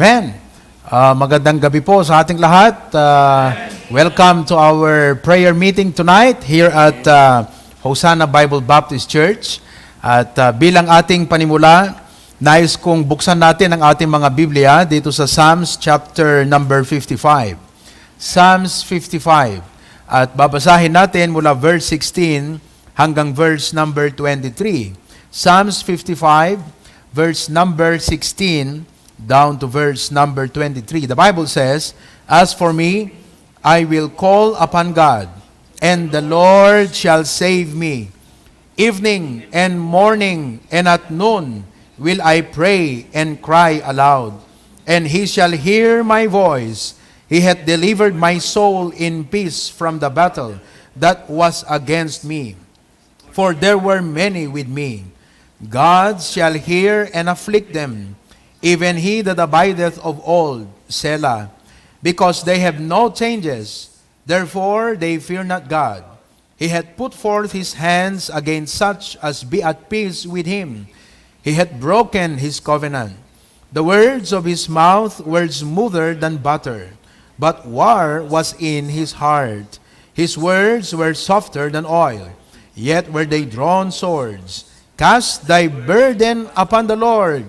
Amen. Magandang gabi po sa ating lahat. Welcome to our prayer meeting tonight here at Hosanna Bible Baptist Church. At bilang ating panimula, nais kong buksan natin ang ating mga Biblia dito sa Psalms chapter number 55. Psalms 55. At babasahin natin mula verse 16 hanggang verse number 23. Psalms 55, verse number 16 down to verse number 23. The Bible says, "As for me, I will call upon God, and the Lord shall save me. Evening and morning and at noon will I pray and cry aloud, and he shall hear my voice. He hath delivered my soul in peace from the battle that was against me. For there were many with me. God shall hear and afflict them, even he that abideth of old, Selah. Because they have no changes, therefore they fear not God. He hath put forth his hands against such as be at peace with him. He hath broken his covenant. The words of his mouth were smoother than butter, but war was in his heart. His words were softer than oil, yet were they drawn swords. Cast thy burden upon the Lord,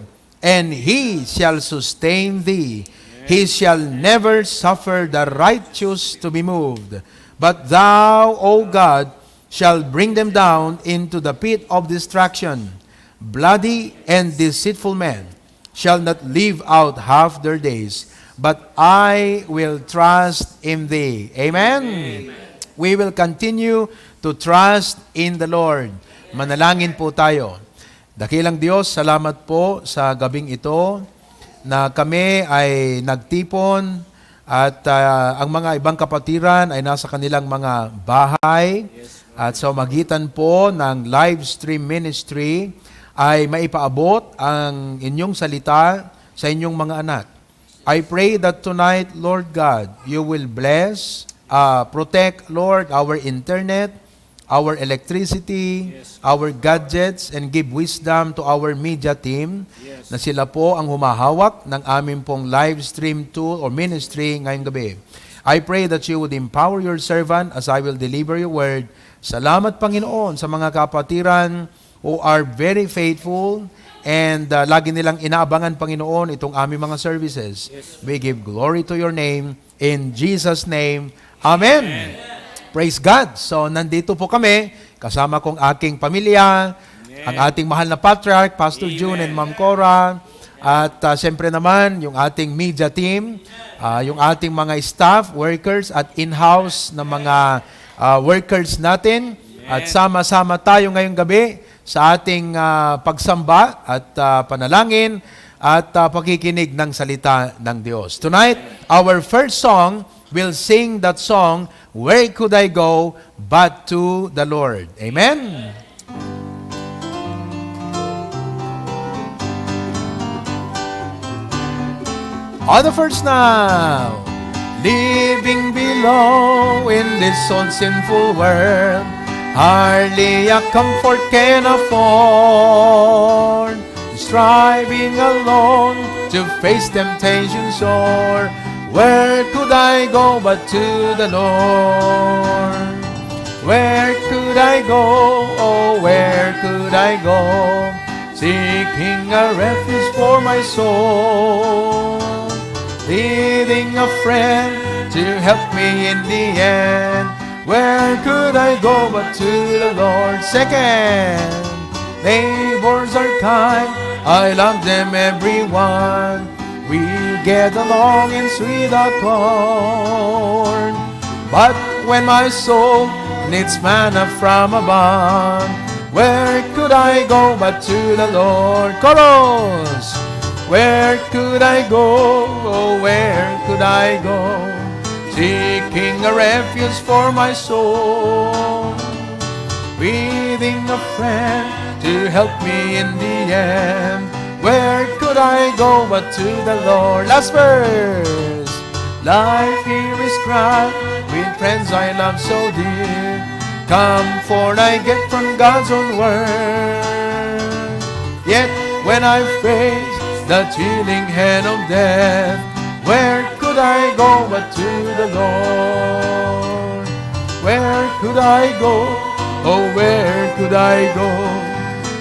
and he shall sustain thee. He shall never suffer the righteous to be moved. But thou, O God, shalt bring them down into the pit of destruction. Bloody and deceitful men shall not live out half their days, but I will trust in thee. Amen? Amen. We will continue to trust in the Lord. Manalangin po tayo. Dakilang Diyos, salamat po sa gabing ito na kami ay nagtipon at ang mga ibang kapatiran ay nasa kanilang mga bahay. At sa magitan po ng live stream ministry ay maipaabot ang inyong salita sa inyong mga anak. I pray that tonight, Lord God, you will bless, protect, Lord, our internet, our electricity, our gadgets, and give wisdom to our media team na sila po ang humahawak ng aming pong live stream tool or ministry ngayong gabi. I pray that you would empower your servant as I will deliver your word. Salamat, Panginoon, sa mga kapatiran who are very faithful and lagi nilang inaabangan, Panginoon, itong aming mga services. We give glory to your name. In Jesus' name, Amen. Praise God. So, nandito po kami, kasama kong aking pamilya, ang ating mahal na Patriarch, Pastor June and Ma'am Cora, at siyempre naman, yung ating media team, yung ating mga staff, workers, at in-house na mga workers natin. At sama-sama tayo ngayong gabi sa ating pagsamba at panalangin at pakikinig ng salita ng Diyos. Tonight, our first song, we'll sing that song, "Where Could I Go But to the Lord?" Amen? On the first now. Living below in this old sinful world, hardly a comfort can afford. Striving alone to face temptation sore, where could I go but to the Lord? Where could I go? Oh, where could I go? Seeking a refuge for my soul, needing a friend to help me in the end. Where could I go but to the Lord? Second, neighbors are kind, I love them everyone. We get along in sweet accord. But when my soul needs manna from above, where could I go but to the Lord? Chorus! Where could I go? Oh, where could I go? Seeking a refuge for my soul, needing a friend to help me in the end. Where could I go but to the Lord? Last verse. Life here is cramped with friends I love so dear. Comfort I get from God's own word. Yet when I face the chilling hand of death. Where could I go but to the Lord? Where could I go? Oh, where could I go?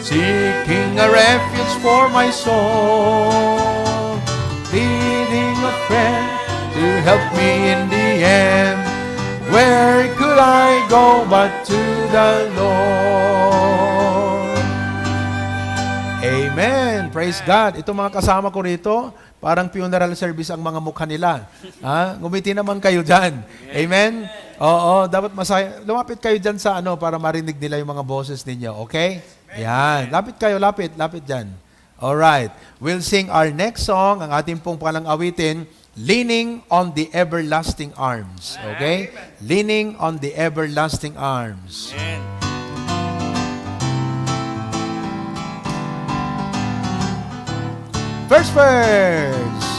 Seeking a refuge for my soul, needing a friend to help me in the end. Where could I go but to the Lord? Amen. Praise God. Ito mga kasama ko rito, parang funeral service ang mga mukha nila. Ngumiti naman kayo dyan. Amen? Oo, dapat masaya. Lumapit kayo dyan sa para marinig nila yung mga boses ninyo. Okay? Yan. Lapit kayo, lapit dyan. Alright. We'll sing our next song, ang ating pong palang awitin, Leaning on the Everlasting Arms. Okay? Leaning on the Everlasting Arms. First verse.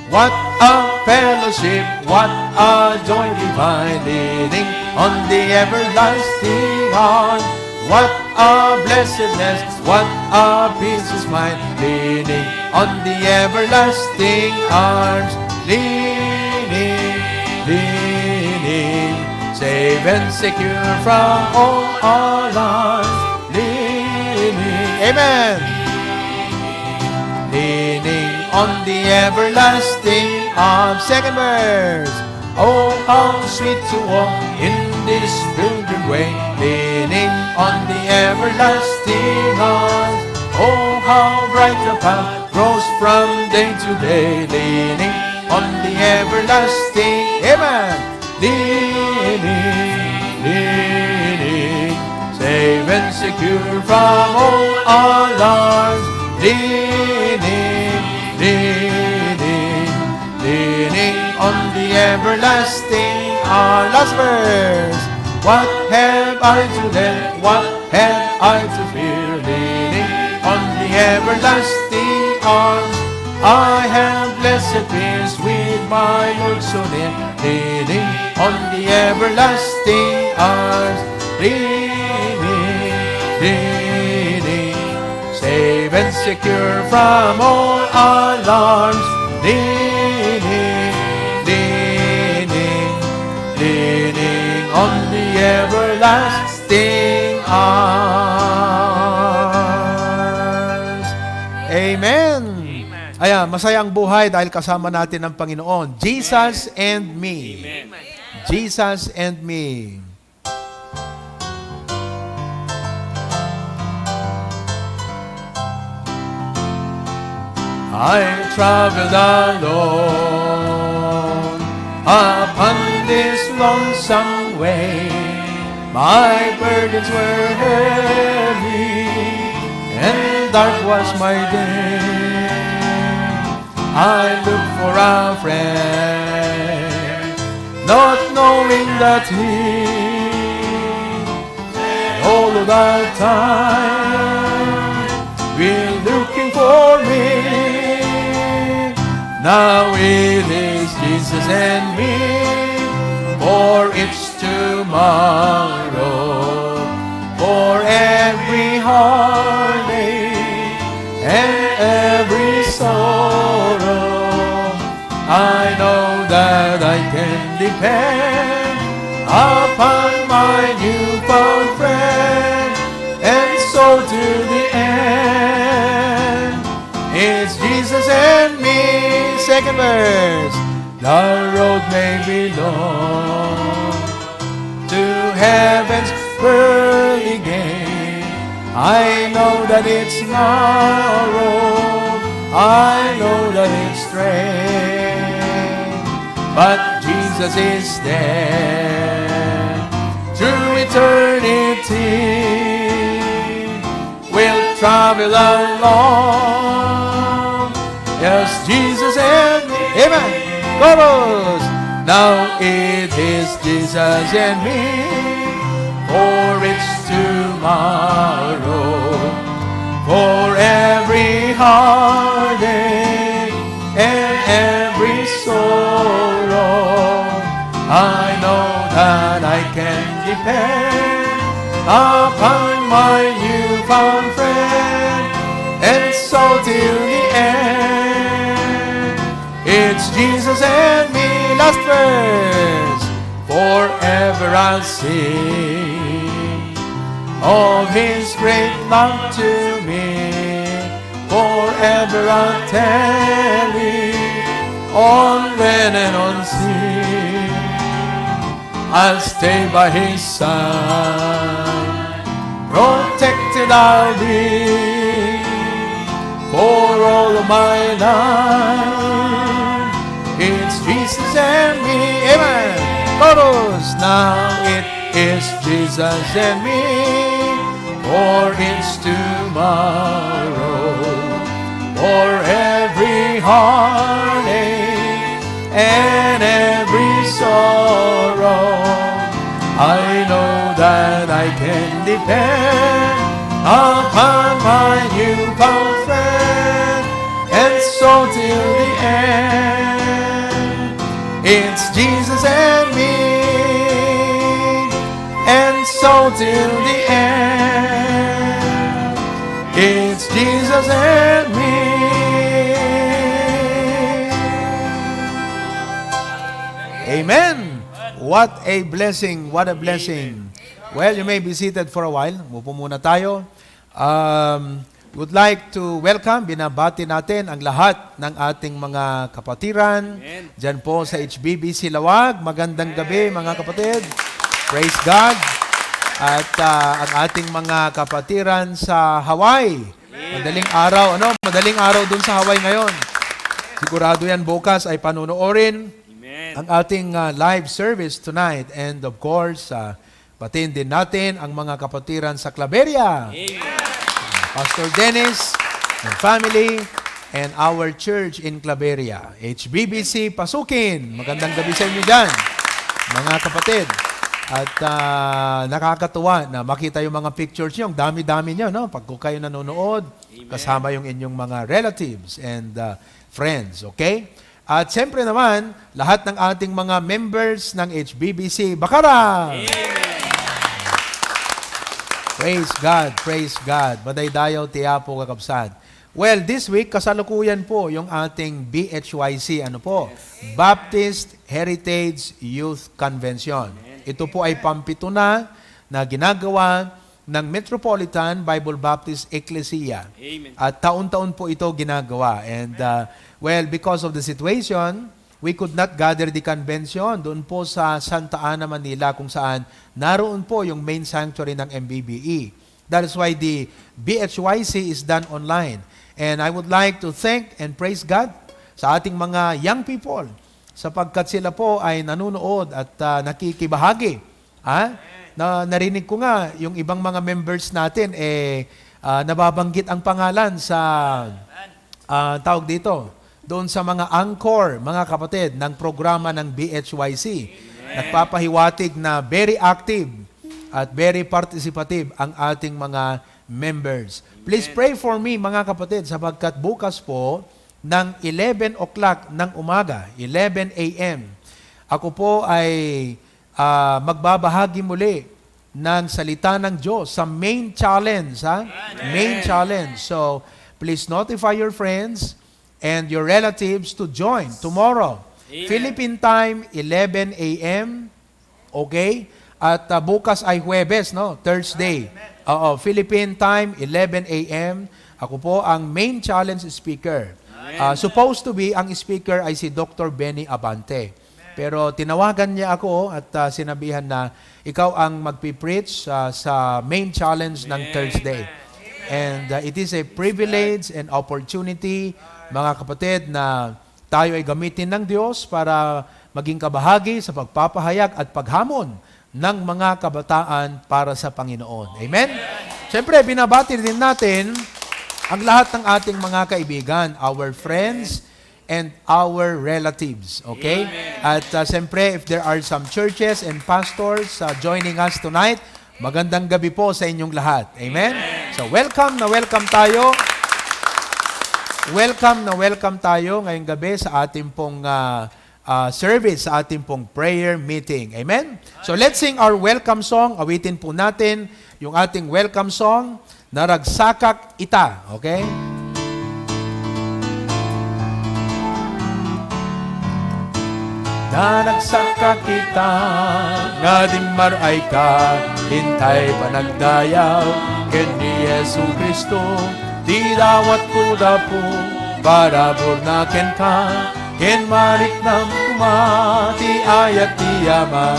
What a fellowship, what a joy divine, leaning on the everlasting arms. What a blessedness, what a peace is mine, leaning on the everlasting arms. Leaning, safe and secure from all alarms. Leaning, amen. Leaning on the everlasting arms. Second verse. Oh, how sweet to walk in this pilgrim way, leaning on the everlasting arms. Oh, how bright the path grows from day to day, leaning on the everlasting, amen. Leaning, safe and secure from all alarms. Leaning on the everlasting arms. Last verse. What have I to lend? What have I to fear? Leaning on the everlasting arms. I have blessed peace with my Lord so near, leaning on the everlasting arms. Leaning, safe and secure from all alarms. Leaning on the everlasting arms. Amen. Ayan, masaya ang buhay dahil kasama natin ang Panginoon. Jesus and me. Amen. Jesus and me. I traveled alone upon this lonesome way. My burdens were heavy and dark was my day. I looked for a friend, not knowing that he all of that time will looking for me. Now it is Jesus and me, for it's tomorrow, for every heartache and every sorrow. I know that I can depend upon my newfound friend, and so to the end, it's Jesus and me. Second verse. The road may be long to heaven's pearly gate. I know that it's narrow, I know that it's straight, but Jesus is there through eternity. We'll travel along, yes, Jesus and me. Amen. Chorus. Now it is Jesus and me, for it's tomorrow, for every heartache and every sorrow. I know that I can depend upon my newfound friend, and so till the end, It's Jesus and me. Last verse. Forever I'll sing of His great love to me. Forever I'll tell it on land and on sea. I'll stay by His side, protected I'll be for all of my life. It's Jesus and me. Amen. Chorus. Now it is Jesus and me, for it's tomorrow. For every heartache and every sorrow, I know that I can depend upon my newfound friend, and so till the end, it's Jesus and me, and so till the end, it's Jesus and me. Amen. What a blessing. What a blessing. Well, you may be seated for a while. Mupo muna tayo. Would like to welcome, binabati natin ang lahat ng ating mga kapatiran. Diyan po sa HBBC Lawag. Magandang gabi mga kapatid. Praise God. At ang ating mga kapatiran sa Hawaii. Madaling araw. Madaling araw dun sa Hawaii ngayon. Sigurado yan bukas ay panonoorin ang ating live service tonight. And of course, batiin din natin ang mga kapatiran sa Claveria. Pastor Dennis and family and our church in Claveria. HBBC Pasukin. Magandang gabi sa inyo dyan, mga kapatid. At nakakatuwa na makita yung mga pictures nyo. Ang dami-dami nyo, no? Pag kayo nanonood, kasama yung inyong mga relatives and friends. Okay? At siyempre naman, lahat ng ating mga members ng HBBC Baccara. Praise God, praise God. Madaydayaw tiyapo kakabsat. Well, this week, kasalukuyan po yung ating BHYC, Baptist Heritage Youth Convention. Ito po ay pampito na ginagawa ng Metropolitan Bible Baptist Ecclesia. At taon-taon po ito ginagawa. And well, because of the situation, we could not gather the convention doon po sa Santa Ana, Manila, kung saan naroon po yung main sanctuary ng MBBE. That is why the BHYC is done online. And I would like to thank and praise God sa ating mga young people sapagkat sila po ay nanonood at nakikibahagi. Narinig ko nga yung ibang mga members natin nababanggit ang pangalan sa tawag dito doon sa mga anchor, mga kapatid, ng programa ng BHYC. Nagpapahiwatig na very active at very participative ang ating mga members. Please pray for me, mga kapatid, sapagkat bukas po ng 11 o'clock ng umaga, 11 a.m., ako po ay magbabahagi muli ng salita ng Diyos sa main challenge. Main challenge. So, please notify your friends and your relatives to join tomorrow. Philippine time, 11 a.m. Okay? At bukas ay Huwebes, Thursday. Philippine time, 11 a.m. Ako po ang main challenge speaker. Supposed to be, ang speaker ay si Dr. Benny Abante. Pero tinawagan niya ako at sinabihan na ikaw ang magpipreach sa main challenge ng Thursday. And it is a privilege and opportunity, mga kapatid, na tayo ay gamitin ng Diyos para maging kabahagi sa pagpapahayag at paghamon ng mga kabataan para sa Panginoon. Amen? Siyempre, binabati din natin ang lahat ng ating mga kaibigan, our friends, and our relatives. Okay? Amen. At siyempre, if there are some churches and pastors joining us tonight, magandang gabi po sa inyong lahat. Amen? So, welcome tayo. Welcome tayo ngayong gabi sa ating pong service, sa ating pong prayer meeting. Amen? So, let's sing our welcome song. Awitin po natin yung ating welcome song, Naragsakak Ita. Okay? na nagsakakita, nga di maray ka, hintay panagdayaw, ken ni Yesu Kristo, di dawat kuda po, para burnaken ka, ken marik ng kumati ayat tiyama,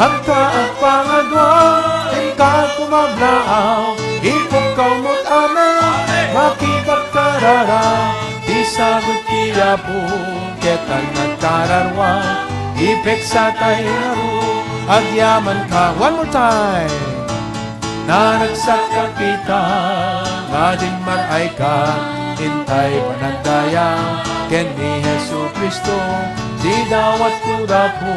hangka ang pangadwa, ka kumablaaw, ipukaw mo't amen, makipagkarara, di sagot tiya po, ketan nagkararwa, ipek sa tayo, agyaman ka. One more time. Na nagsakakita, nga din maray ka, hintay panagdaya, ken ni Jesu Kristo, di dawat kuda po,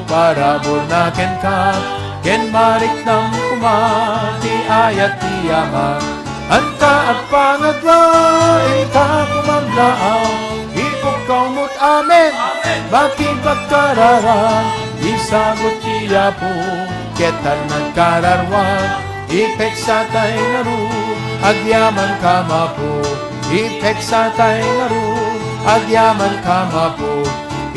para burnaken ka, ken marik ng kumati ayat tiyaman, anta at pangadwa, ika kumamlaaw, ipukaw mo't amen, makipagkarara, isagot tiya po, ketan nagkararwa, ipek sa tay naru, agyaman kama po, ipek sa tay naru, agyaman kama po,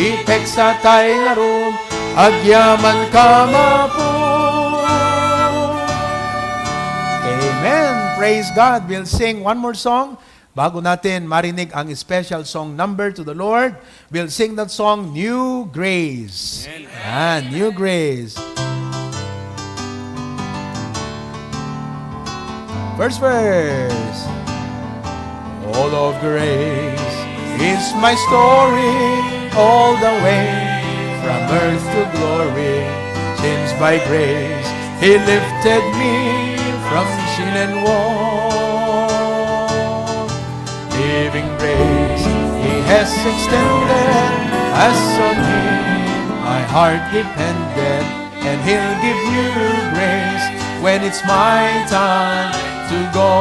ipek sa tay naru, agyaman kama po. Amen. Praise God. We'll sing one more song. Bago natin marinig ang special song number to the Lord, we'll sing that song, New Grace. Amen. New Grace. First verse. All of grace is my story, all the way from earth to glory. Since by grace He lifted me from sin and woe. Living grace He has extended, as on Him my heart depended, and He'll give you grace when it's my time to go.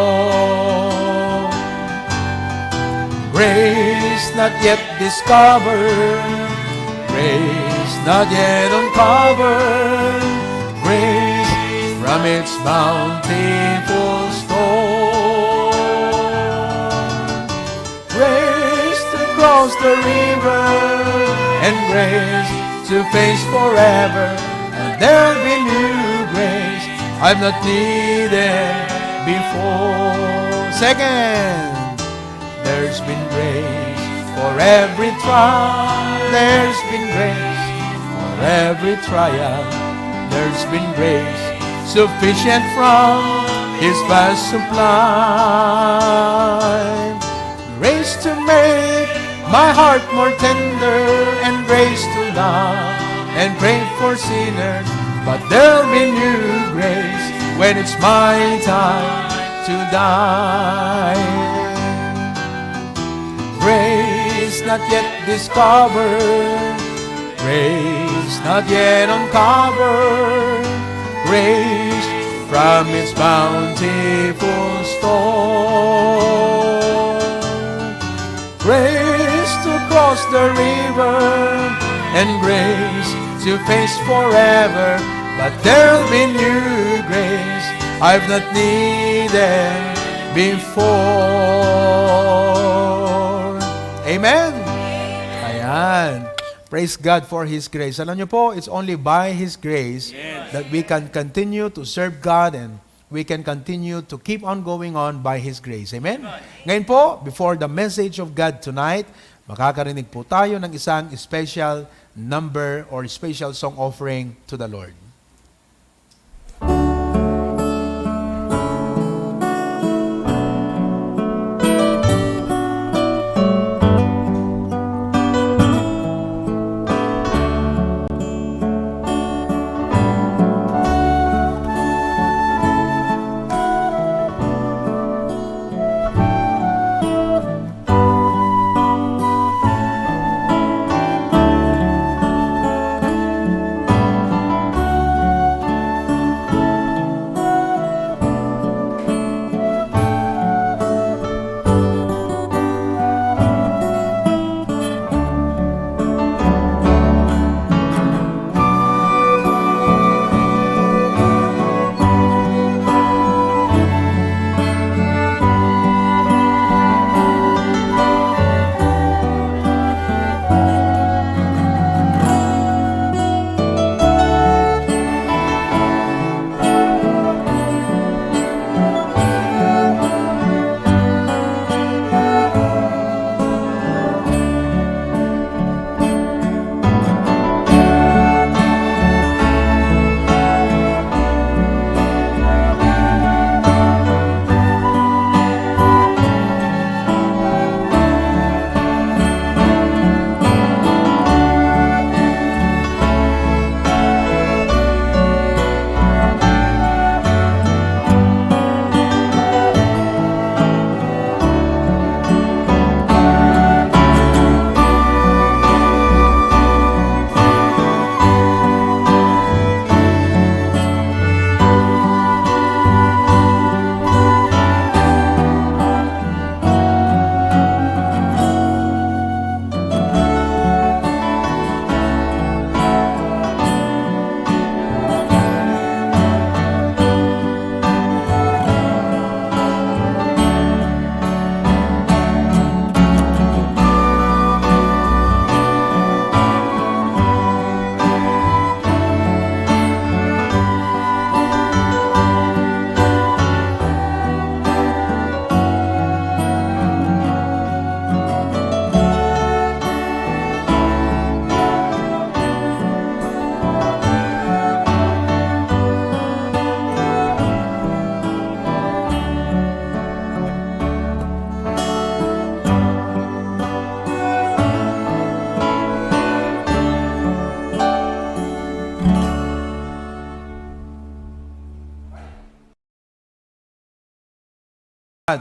Grace not yet discovered, grace not yet uncovered, grace from its bountiful store. Grace to cross the river, and grace to face forever, and there'll be new grace I've not needed before. Second, there's been grace for every trial, there's been grace for every trial, there's been grace sufficient from His vast supply. Grace to make my heart more tender, and grace to love and pray for sinners, but there'll be new grace when it's my time to die. Grace not yet discovered, grace not yet uncovered, grace from its bountiful store. Grace to cross the river, and grace to face forever, but there'll be new grace I've not needed before. Amen? Ayan. Praise God for His grace. Alam niyo po, it's only by His grace that we can continue to serve God, and we can continue to keep on going on by His grace. Amen? Ngayon po, before the message of God tonight, makakarinig po tayo ng isang special number or special song offering to the Lord.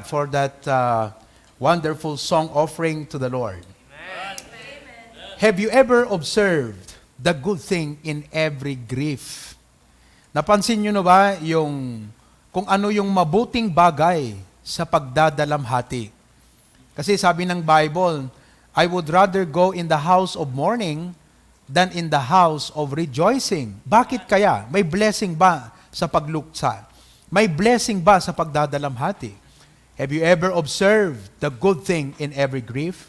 for that wonderful song offering to the Lord. Amen. Have you ever observed the good thing in every grief? Napansin nyo na ba yung kung ano yung mabuting bagay sa pagdadalamhati? Kasi sabi ng Bible, I would rather go in the house of mourning than in the house of rejoicing. Bakit kaya? May blessing ba sa pagluksa? May blessing ba sa pagdadalamhati? Have you ever observed the good thing in every grief?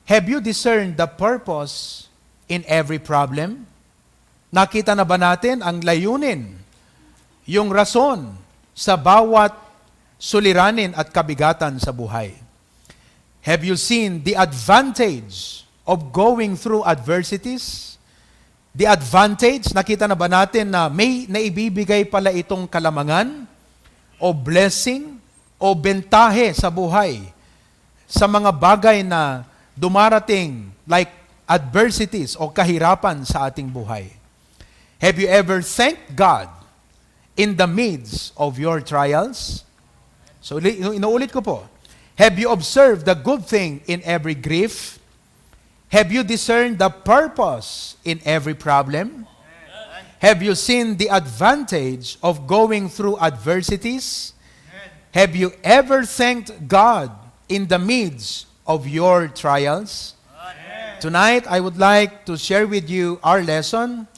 Have you discerned the purpose in every problem? Nakita na ba natin ang layunin, yung rason sa bawat suliranin at kabigatan sa buhay? Have you seen the advantage of going through adversities? The advantage, nakita na ba natin na may naibibigay pala itong kalamangan o blessing o bentahe sa buhay sa mga bagay na dumarating like adversities o kahirapan sa ating buhay? Have you ever thanked God in the midst of your trials? So, inuulit ko po. Have you observed the good thing in every grief? Have you discerned the purpose in every problem? Have you seen the advantage of going through adversities? Have you ever thanked God in the midst of your trials? Tonight, I would like to share with you our lesson,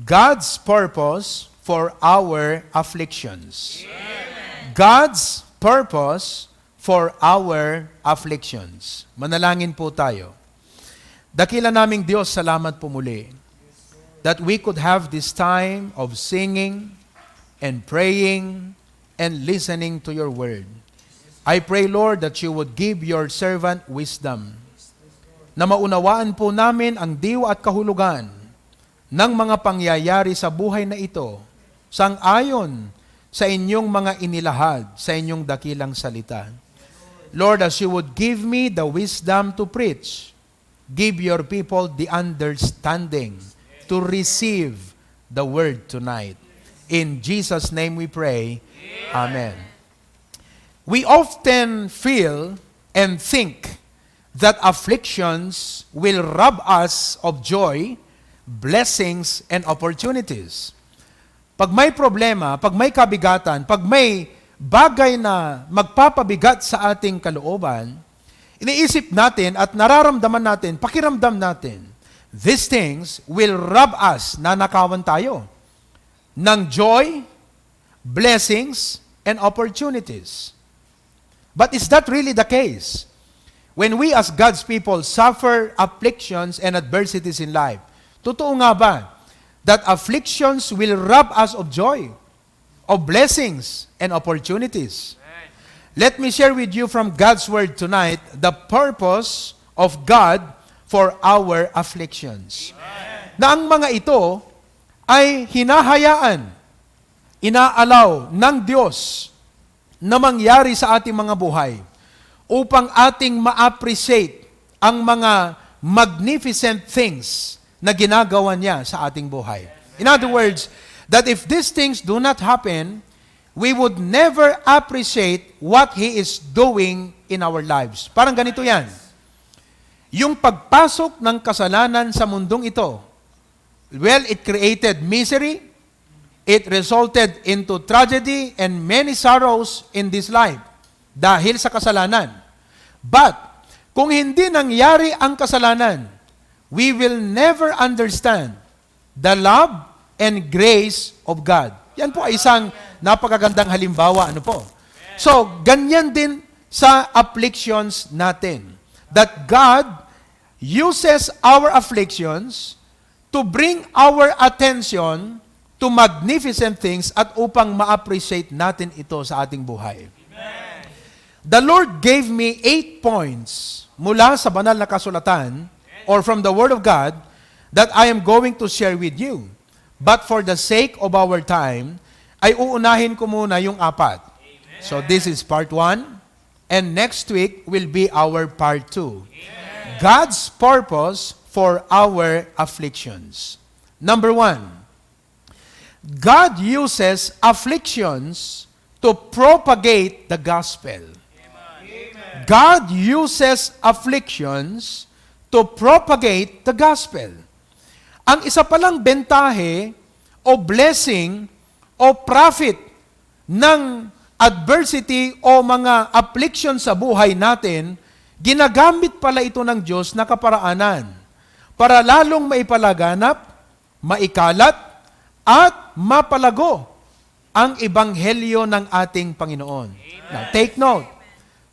God's purpose for our afflictions. God's purpose for our afflictions. Manalangin po tayo. Dakila naming Diyos, salamat po muli that we could have this time of singing and praying and listening to your word. I pray, Lord, that you would give your servant wisdom na maunawaan po namin ang diwa at kahulugan ng mga pangyayari sa buhay na ito, sang-ayon sa inyong mga inilahad, sa inyong dakilang salita. Lord, as you would give me the wisdom to preach, give your people the understanding to receive the word tonight. In Jesus' name we pray. Amen. We often feel and think that afflictions will rob us of joy, blessings, and opportunities. Pag may problema, pag may kabigatan, pag may bagay na magpapabigat sa ating kalooban, iniisip natin at nararamdaman natin, pakiramdam natin, these things will rob us, nanakawan tayo, ng joy, blessings, and opportunities. But is that really the case? When we as God's people suffer afflictions and adversities in life, totoo nga ba that afflictions will rob us of joy, of blessings, and opportunities? Let me share with you from God's Word tonight the purpose of God for our afflictions. Na ang mga ito ay hinahayaan, inaalaw ng Diyos na mangyari sa ating mga buhay upang ating ma-appreciate ang mga magnificent things na ginagawa niya sa ating buhay. In other words, that if these things do not happen, we would never appreciate what He is doing in our lives. Parang ganito yan. Yung pagpasok ng kasalanan sa mundong ito, well, it created misery, it resulted into tragedy and many sorrows in this life dahil sa kasalanan. But, kung hindi nangyari ang kasalanan, we will never understand the love and grace of God. Yan po ay isang napakagandang halimbawa. Ano po? So, ganyan din sa afflictions natin. That God uses our afflictions to bring our attention to magnificent things at upang ma-appreciate natin ito sa ating buhay. Amen. The Lord gave me 8 points mula sa banal na kasulatan or from the Word of God that I am going to share with you. But for the sake of our time, ay uunahin ko muna yung 4. Amen. So this is part 1, and next week will be our part 2. Amen. God's purpose for our afflictions. Number 1, God uses afflictions to propagate the gospel. God uses afflictions to propagate the gospel. Ang isa palang bentahe o blessing o profit ng adversity o mga affliction sa buhay natin, ginagamit pala ito ng Diyos na kaparaanan para lalong maipalaganap, maikalat, at mapalago ang ebanghelyo ng ating Panginoon. Now, take note.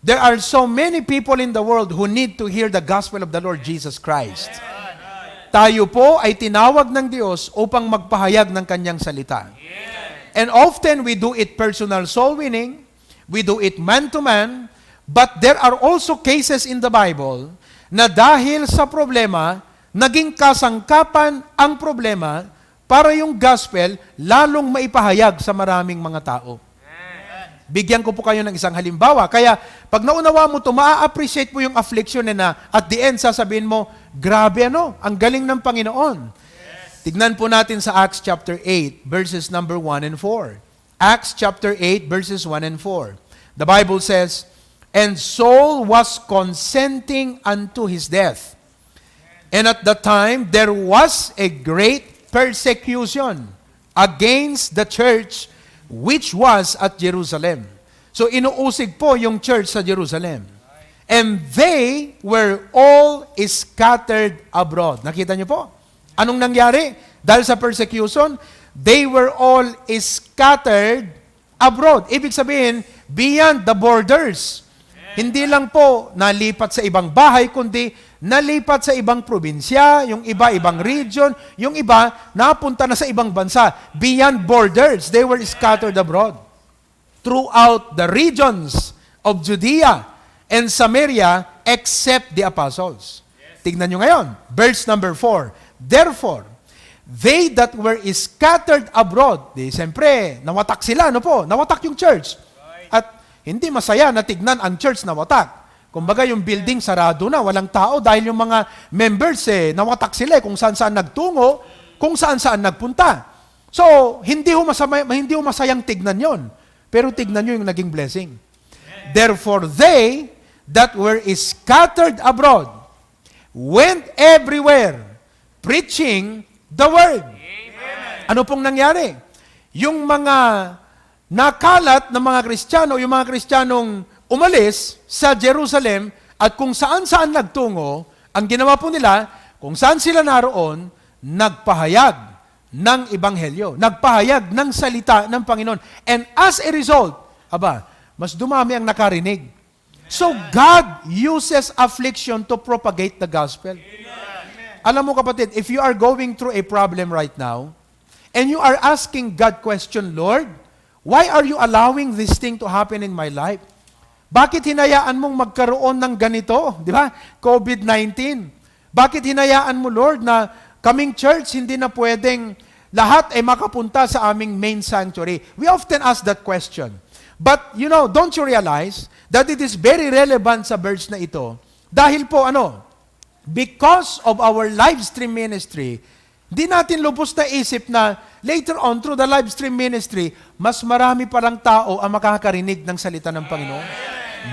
There are so many people in the world who need to hear the gospel of the Lord Jesus Christ. Tayo po ay tinawag ng Diyos upang magpahayag ng Kanyang salita. And often we do it personal soul winning, we do it man-to-man, but there are also cases in the Bible na dahil sa problema, naging kasangkapan ang problema para yung gospel lalong maipahayag sa maraming mga tao. Bigyan ko po kayo ng isang halimbawa. Kaya, pag naunawa mo ito, maa-appreciate mo yung affliction na at the end, sasabihin mo, grabe ang galing ng Panginoon. Tignan po natin sa Acts chapter 8, verses number 1 and 4. Acts chapter 8, verses 1 and 4. The Bible says, "And Saul was consenting unto his death. And at the time, there was a great persecution against the church which was at Jerusalem." So inuusig po yung church sa Jerusalem. "And they were all scattered abroad." Nakita niyo po? Anong nangyari? Dahil sa persecution, they were all scattered abroad. Ibig sabihin, beyond the borders. Hindi lang po nalipat sa ibang bahay, kundi nalipat sa ibang probinsya, yung iba, ibang region, yung iba, napunta na sa ibang bansa. Beyond borders, they were scattered abroad. Throughout the regions of Judea and Samaria, except the apostles. Tignan nyo ngayon, verse number 4. "Therefore, they that were scattered abroad," siyempre, nawatak sila, nawatak yung church. At hindi masaya na tignan ang church na watak. Kumbaga yung building sarado na, walang tao dahil yung mga members nawatak sila kung saan-saan nagtungo, kung saan-saan nagpunta. So, hindi ho masayang tignan yon. Pero tignan nyo yung naging blessing. "Therefore they that were scattered abroad went everywhere preaching the word." Ano pong nangyari? Yung mga nakalat ng mga Kristiyano, yung mga Kristiyanong umalis sa Jerusalem at kung saan-saan nagtungo, ang ginawa po nila, kung saan sila naroon, nagpahayag ng Ebanghelyo, nagpahayag ng salita ng Panginoon. And as a result, mas dumami ang nakarinig. So God uses affliction to propagate the gospel. Alam mo kapatid, if you are going through a problem right now, and you are asking God question, "Lord, why are you allowing this thing to happen in my life? Bakit hinayaan mong magkaroon ng ganito?" Di ba? COVID-19. Bakit hinayaan mo, Lord, na kaming church hindi na pwedeng lahat ay makapunta sa aming main sanctuary? We often ask that question. But, don't you realize that it is very relevant sa verse na ito? Dahil po, because of our live stream ministry, di natin lubos na isip na later on, through the live stream ministry, mas marami parang tao ang makakarinig ng salita ng Panginoon.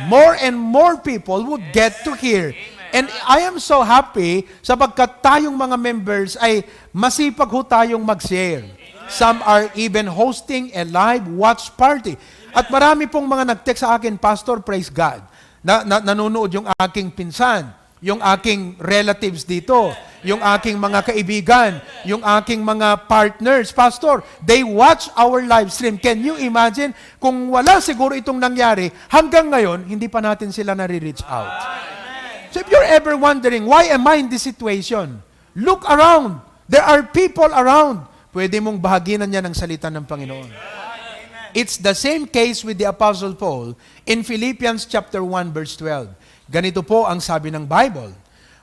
More and more people would get to hear. And I am so happy sapagkat tayong mga members ay masipag ho tayong mag-share. Some are even hosting a live watch party. At marami pong mga nag-text sa akin, "Pastor, praise God. Nanonood yung aking pinsan, yung aking relatives dito, yung aking mga kaibigan, yung aking mga partners. Pastor, they watch our live stream." Can you imagine? Kung wala siguro itong nangyari, hanggang ngayon, hindi pa natin sila nare-reach out. So if you're ever wondering, why am I in this situation? Look around. There are people around. Pwede mong bahaginan niya ng salita ng Panginoon. It's the same case with the Apostle Paul in Philippians chapter 1, verse 12. Ganito po ang sabi ng Bible,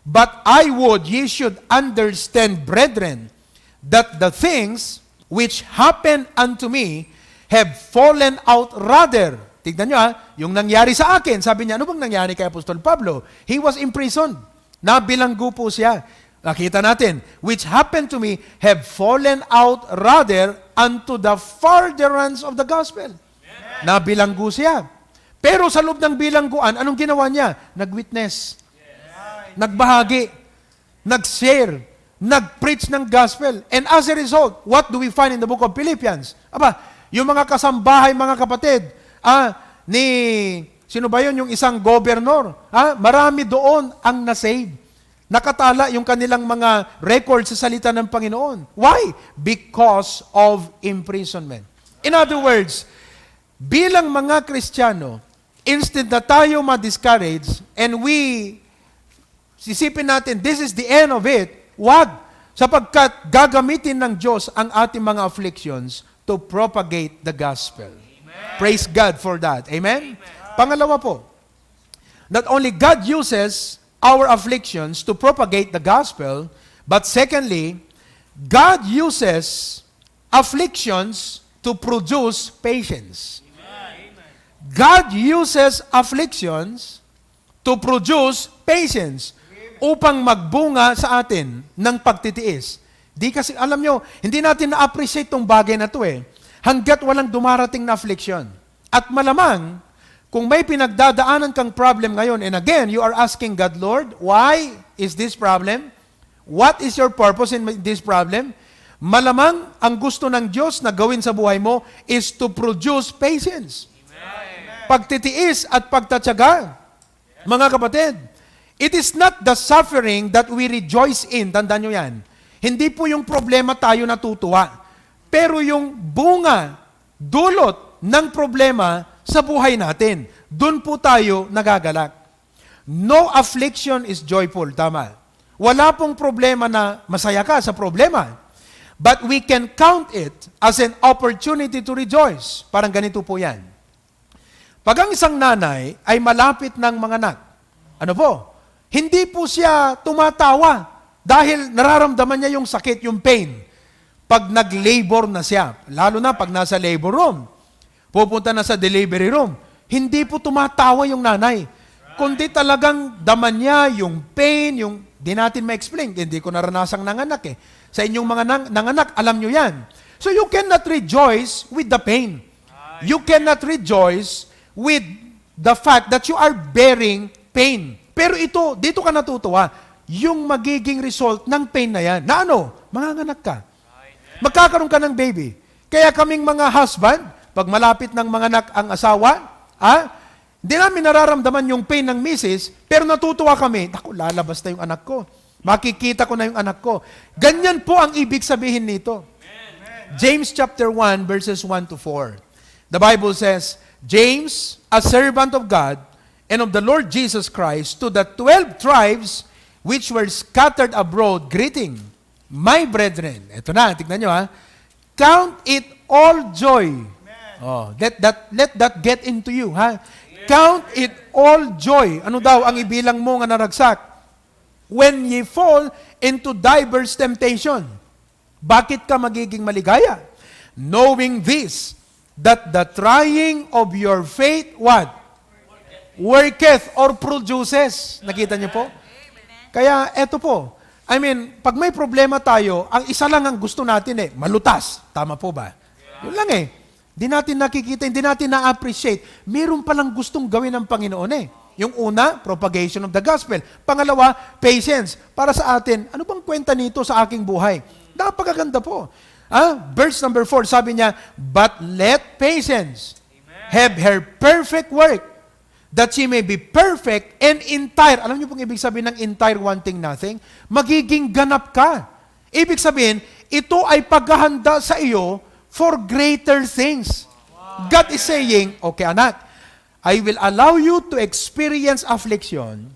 "But I would ye should understand, brethren, that the things which happen unto me have fallen out rather." Tignan nyo yung nangyari sa akin. Sabi niya, ano bang nangyari kay Apostol Pablo? He was imprisoned. Nabilanggo po siya. Nakita natin, "which happened to me have fallen out rather unto the furtherance of the gospel." Nabilanggo siya. Pero sa loob ng bilangguan, anong ginawa niya? Nag-witness. Nagbahagi. Nag-share. Nag-preach ng gospel. And as a result, what do we find in the book of Philippians? Aba, yung mga kasambahay, mga kapatid, sino ba yun? Yung isang governor. Marami doon ang nasave. Nakatala yung kanilang mga records sa salita ng Panginoon. Why? Because of imprisonment. In other words, bilang mga Kristiyano, instead na tayo ma-discourage and sisipin natin, this is the end of it, wag, sapagkat gagamitin ng Diyos ang ating mga afflictions to propagate the gospel. Amen. Praise God for that. Amen? Pangalawa po, not only God uses our afflictions to propagate the gospel, but secondly, God uses afflictions to produce patience. God uses afflictions to produce patience upang magbunga sa atin ng pagtitiis. Di kasi, alam nyo, hindi natin na-appreciate tong bagay na to hanggat walang dumarating na affliction. At malamang, kung may pinagdadaanan kang problem ngayon, and again, you are asking God, Lord, why is this problem? What is your purpose in this problem? Malamang, ang gusto ng Diyos na gawin sa buhay mo is to produce patience. Pagtitiis at pagtatyaga. Mga kapatid, it is not the suffering that we rejoice in. Tandaan nyo yan. Hindi po yung problema tayo natutuwa. Pero yung bunga, dulot ng problema sa buhay natin. Doon po tayo nagagalak. No affliction is joyful. Tama. Wala pong problema na masaya ka sa problema. But we can count it as an opportunity to rejoice. Parang ganito po yan. Pag ang isang nanay ay malapit ng manganak, ano po? Hindi po siya tumatawa dahil nararamdaman niya yung sakit, yung pain. Pag nag-labor na siya, lalo na pag nasa labor room, pupunta na sa delivery room, hindi po tumatawa yung nanay. Kundi talagang daman niya yung pain, yung di natin ma-explain. Hindi ko naranasang nanganak Sa inyong mga nanganak, alam nyo yan. So you cannot rejoice with the pain. You cannot rejoice with the fact that you are bearing pain. Pero dito ka natutuwa, yung magiging result ng pain na yan. Na ano? Manganganak ka. Magkakaroon ka ng baby. Kaya kaming mga husband, pag malapit ng manganak ang asawa, hindi namin nararamdaman yung pain ng misis, pero natutuwa kami, naku, lalabas na yung anak ko. Makikita ko na yung anak ko. Ganyan po ang ibig sabihin nito. James chapter 1, verses 1 to 4. The Bible says, James, a servant of God and of the Lord Jesus Christ, to the 12 tribes which were scattered abroad, greeting, my brethren. Ito na, tignan nyo count it all joy. Let that get into you. Count it all joy. Ano daw ang ibilang mo nga naragsak? When ye fall into diverse temptation. Bakit ka magiging maligaya? Knowing this, that the trying of your faith, what? Worketh or produces. Nakita niyo po? Kaya eto po, pag may problema tayo, ang isa lang ang gusto natin malutas. Tama po ba? Yun lang Hindi natin nakikita, hindi natin na-appreciate. Meron palang gustong gawin ng Panginoon Yung una, propagation of the gospel. Pangalawa, patience. Para sa atin, ano bang kwenta nito sa aking buhay? Napakaganda po. Verse number 4, sabi niya, but let patience have her perfect work, that she may be perfect and entire. Alam niyo pong ibig sabihin ng entire, wanting nothing? Magiging ganap ka. Ibig sabihin, ito ay paghahanda sa iyo for greater things. God is saying, okay anak, I will allow you to experience affliction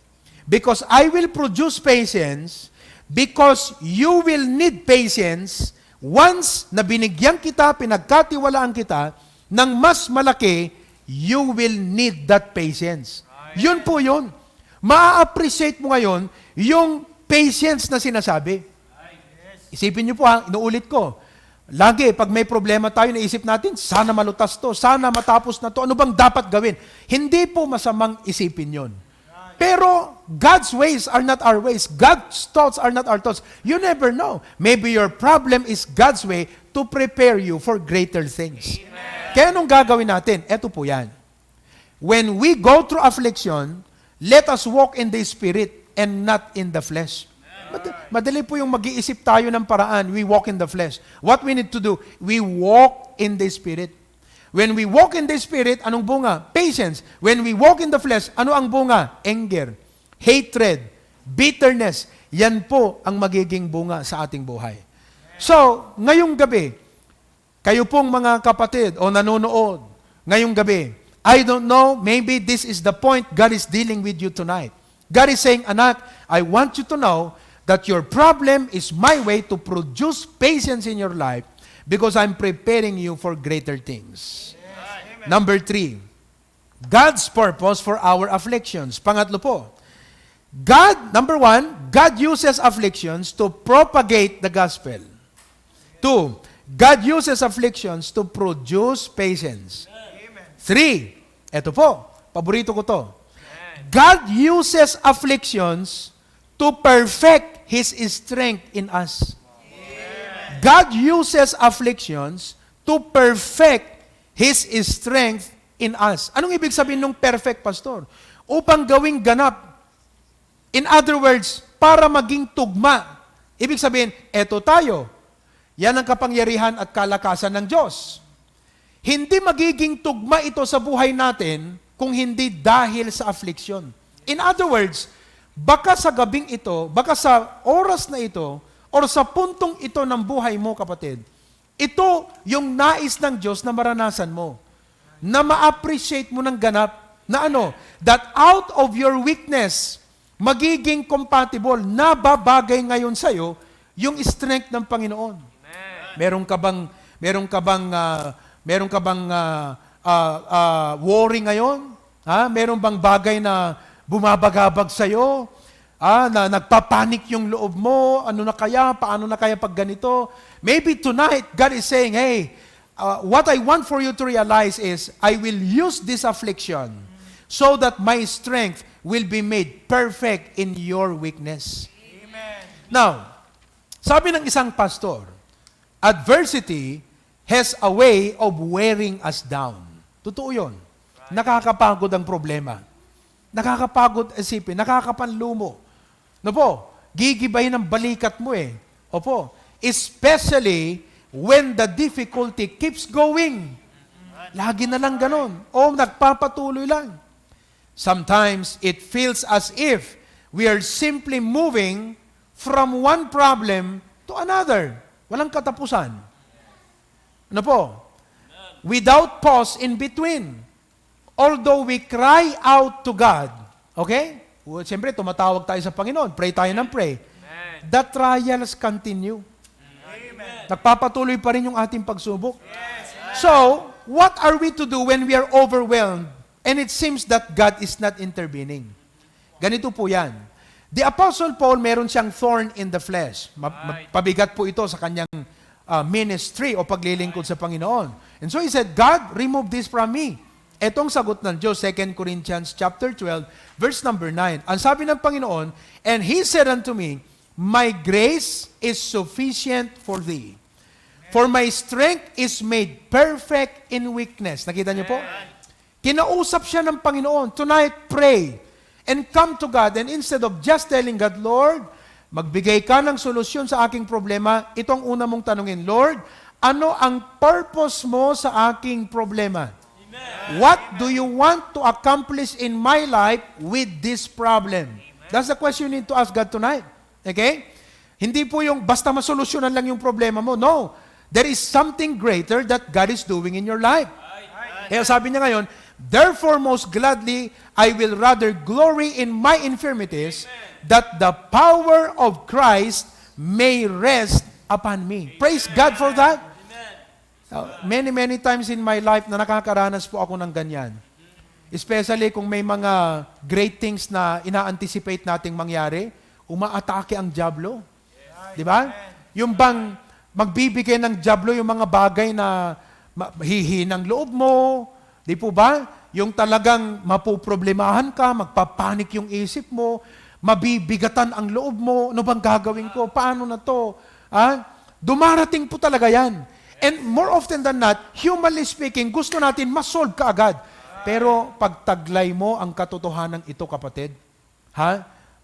because I will produce patience, because you will need patience. Once na binigyan kita, pinagkatiwalaan kita ng mas malaki, you will need that patience. Yun po yun. Ma-appreciate mo ngayon yung patience na sinasabi. Isipin niyo po inuulit ko. Lagi, pag may problema tayo, naisip natin, sana malutas to, sana matapos na to, ano bang dapat gawin? Hindi po masamang isipin yon. Pero God's ways are not our ways. God's thoughts are not our thoughts. You never know. Maybe your problem is God's way to prepare you for greater things. Amen. Kaya anong gagawin natin? Ito po yan. When we go through affliction, let us walk in the Spirit and not in the flesh. Madali po yung mag-iisip tayo ng paraan. We walk in the flesh. What we need to do, we walk in the Spirit. When we walk in the Spirit, anong bunga? Patience. When we walk in the flesh, ano ang bunga? Anger, hatred, bitterness. Yan po ang magiging bunga sa ating buhay. So, ngayong gabi, kayo pong mga kapatid o nanonood, ngayong gabi, I don't know, maybe this is the point God is dealing with you tonight. God is saying, anak, I want you to know that your problem is my way to produce patience in your life because I'm preparing you for greater things. Amen. Number 3, God's purpose for our afflictions. Pangatlo po, number 1, God uses afflictions to propagate the gospel. 2, God uses afflictions to produce patience. 3, eto po, paborito ko to. God uses afflictions to perfect His strength in us. God uses afflictions to perfect His strength in us. Anong ibig sabihin ng perfect, Pastor? Upang gawing ganap. In other words, para maging tugma. Ibig sabihin, eto tayo. Yan ang kapangyarihan at kalakasan ng Diyos. Hindi magiging tugma ito sa buhay natin kung hindi dahil sa affliction. In other words, baka sa gabing ito, baka sa oras na ito, or sa puntong ito ng buhay mo, kapatid, ito yung nais ng Diyos na maranasan mo. Na ma-appreciate mo ng ganap, na ano, that out of your weakness, magiging compatible, na babagay ngayon sa'yo, yung strength ng Panginoon. Meron ka bang worry ngayon? Meron bang bagay na bumabagabag sa'yo? Na nagpapanik yung loob mo? Ano na kaya? Paano na kaya pag ganito? Maybe tonight, God is saying, hey, what I want for you to realize is, I will use this affliction so that my strength will be made perfect in your weakness. Amen. Now, sabi ng isang pastor, adversity has a way of wearing us down. Totoo yun. Nakakapagod ang problema. Nakakapagod isipin. Nakakapanlumo. No po, gigibayin ang balikat mo eh. Opo. Especially when the difficulty keeps going. Lagi na lang ganon. O nagpapatuloy lang. Sometimes it feels as if we are simply moving from one problem to another. Walang katapusan. Ano po? Without pause in between. Although we cry out to God, okay? Siyempre, tumatawag tayo sa Panginoon. Pray tayo ng pray. Amen. The trials continue. Amen. Nagpapatuloy pa rin yung ating pagsubok. Yes. So, what are we to do when we are overwhelmed and it seems that God is not intervening? Ganito po yan. The Apostle Paul, meron siyang thorn in the flesh. Pabigat po ito sa kanyang ministry o paglilingkod sa Panginoon. And so he said, God, remove this from me. Etong sagot ng Diyos, 2 Corinthians chapter 12, verse number 9. Ang sabi ng Panginoon, and He said unto me, my grace is sufficient for thee. For my strength is made perfect in weakness. Nakita niyo po? Kinausap siya ng Panginoon. Tonight, pray. And come to God, and instead of just telling God, Lord, magbigay ka ng solusyon sa aking problema, itong una mong tanungin, Lord, ano ang purpose mo sa aking problema? Amen. What do you want to accomplish in my life with this problem? Amen. That's the question you need to ask God tonight. Okay? Hindi po yung basta masolusyonan lang yung problema mo. No. There is something greater that God is doing in your life. Kaya sabi niya ngayon, therefore, most gladly, I will rather glory in my infirmities, that the power of Christ may rest upon me. Praise God for that. Many times in my life na nakakaranas po ako ng ganyan. Especially kung may mga great things na ina-anticipate nating mangyari, umaatake ang dyablo. Di ba? Yung bang magbibigay ng dyablo yung mga bagay na hihinang loob mo, di po ba? Yung talagang mapuproblemahan ka, magpapanik yung isip mo, mabibigatan ang loob mo, ano bang gagawin ko? Paano na to? Dumarating po talaga yan. And more often than not, humanly speaking, gusto natin ma-solve kaagad. Pero pagtaglay mo ang katotohanan ito, kapatid,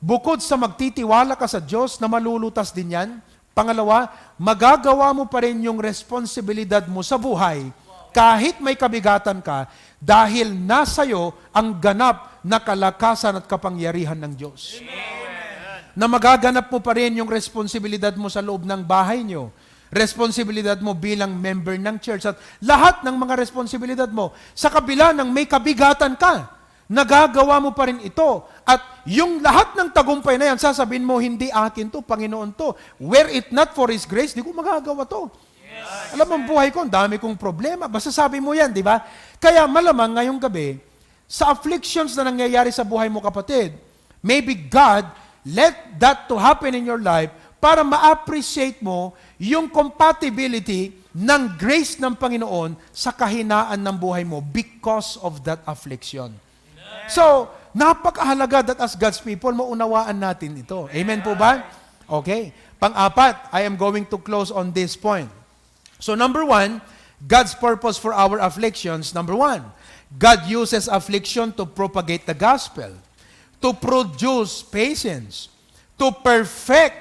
bukod sa magtitiwala ka sa Diyos na malulutas din yan, pangalawa, magagawa mo pa rin yung responsibilidad mo sa buhay kahit may kabigatan ka dahil nasa'yo ang ganap na kalakasan at kapangyarihan ng Diyos. Amen. Na magaganap mo pa rin yung responsibilidad mo sa loob ng bahay nyo, responsibilidad mo bilang member ng church at lahat ng mga responsibilidad mo sa kabila ng may kabigatan ka, nagagawa mo pa rin ito. At yung lahat ng tagumpay na yan, sasabihin mo, hindi akin to, Panginoon to. Were it not for His grace, di ko magagawa to. Yes. Alam mo, ang buhay ko, ang dami kong problema. Basta sabi mo yan, di ba? Kaya malamang ngayong gabi, sa afflictions na nangyayari sa buhay mo, kapatid, maybe God let that to happen in your life para ma-appreciate mo yung compatibility ng grace ng Panginoon sa kahinaan ng buhay mo because of that affliction. So, napakahalaga that as God's people, maunawaan natin ito. Amen po ba? Okay. Pang-apat, I am going to close on this point. So, number one, God's purpose for our afflictions. Number one, God uses affliction to propagate the gospel, to produce patience, to perfect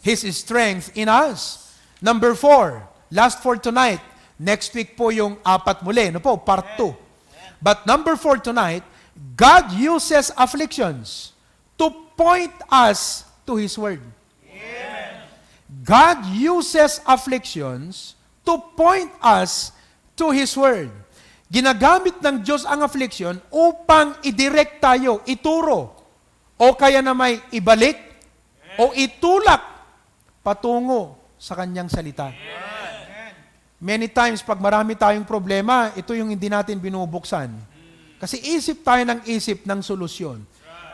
His strength in us. Number four, last for tonight. Next week po yung apat muli. No po, part 2. But number 4 tonight, God uses afflictions to point us to His Word. Amen. God uses afflictions to point us to His Word. Ginagamit ng Diyos ang affliction upang i-direct tayo, ituro, o kaya na may ibalik, o itulak patungo sa Kanyang salita. Many times, pag marami tayong problema, ito yung hindi natin binubuksan. Kasi isip tayo ng isip ng solusyon.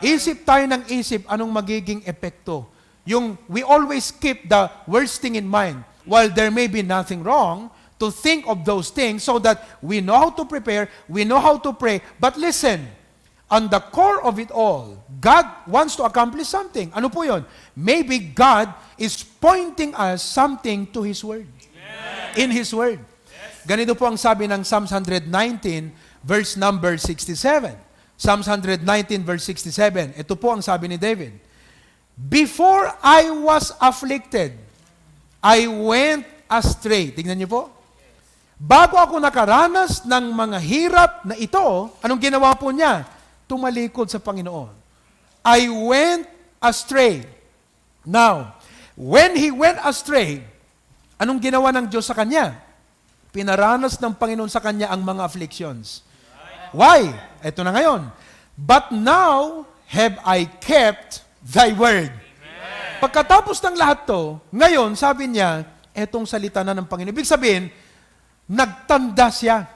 Isip tayo ng isip anong magiging epekto. Yung we always keep the worst thing in mind. While there may be nothing wrong, to think of those things so that we know how to prepare, we know how to pray. But listen, on the core of it all, God wants to accomplish something. Ano po yun? Maybe God is pointing us something to His Word. Amen. In His Word. Yes. Ganito po ang sabi ng Psalms 119, verse number 67. Psalms 119, verse 67. Ito po ang sabi ni David. Before I was afflicted, I went astray. Tingnan niyo po. Bago ako nakaranas ng mga hirap na ito, anong ginawa po niya? Tumalikod sa Panginoon. I went astray. Now, when he went astray, anong ginawa ng Diyos sa kanya? Pinaranas ng Panginoon sa kanya ang mga afflictions. Why? Ito na ngayon. But now have I kept thy word. Amen. Pagkatapos ng lahat to, ngayon, sabi niya, etong salita na ng Panginoon. Ibig sabihin, nagtanda siya.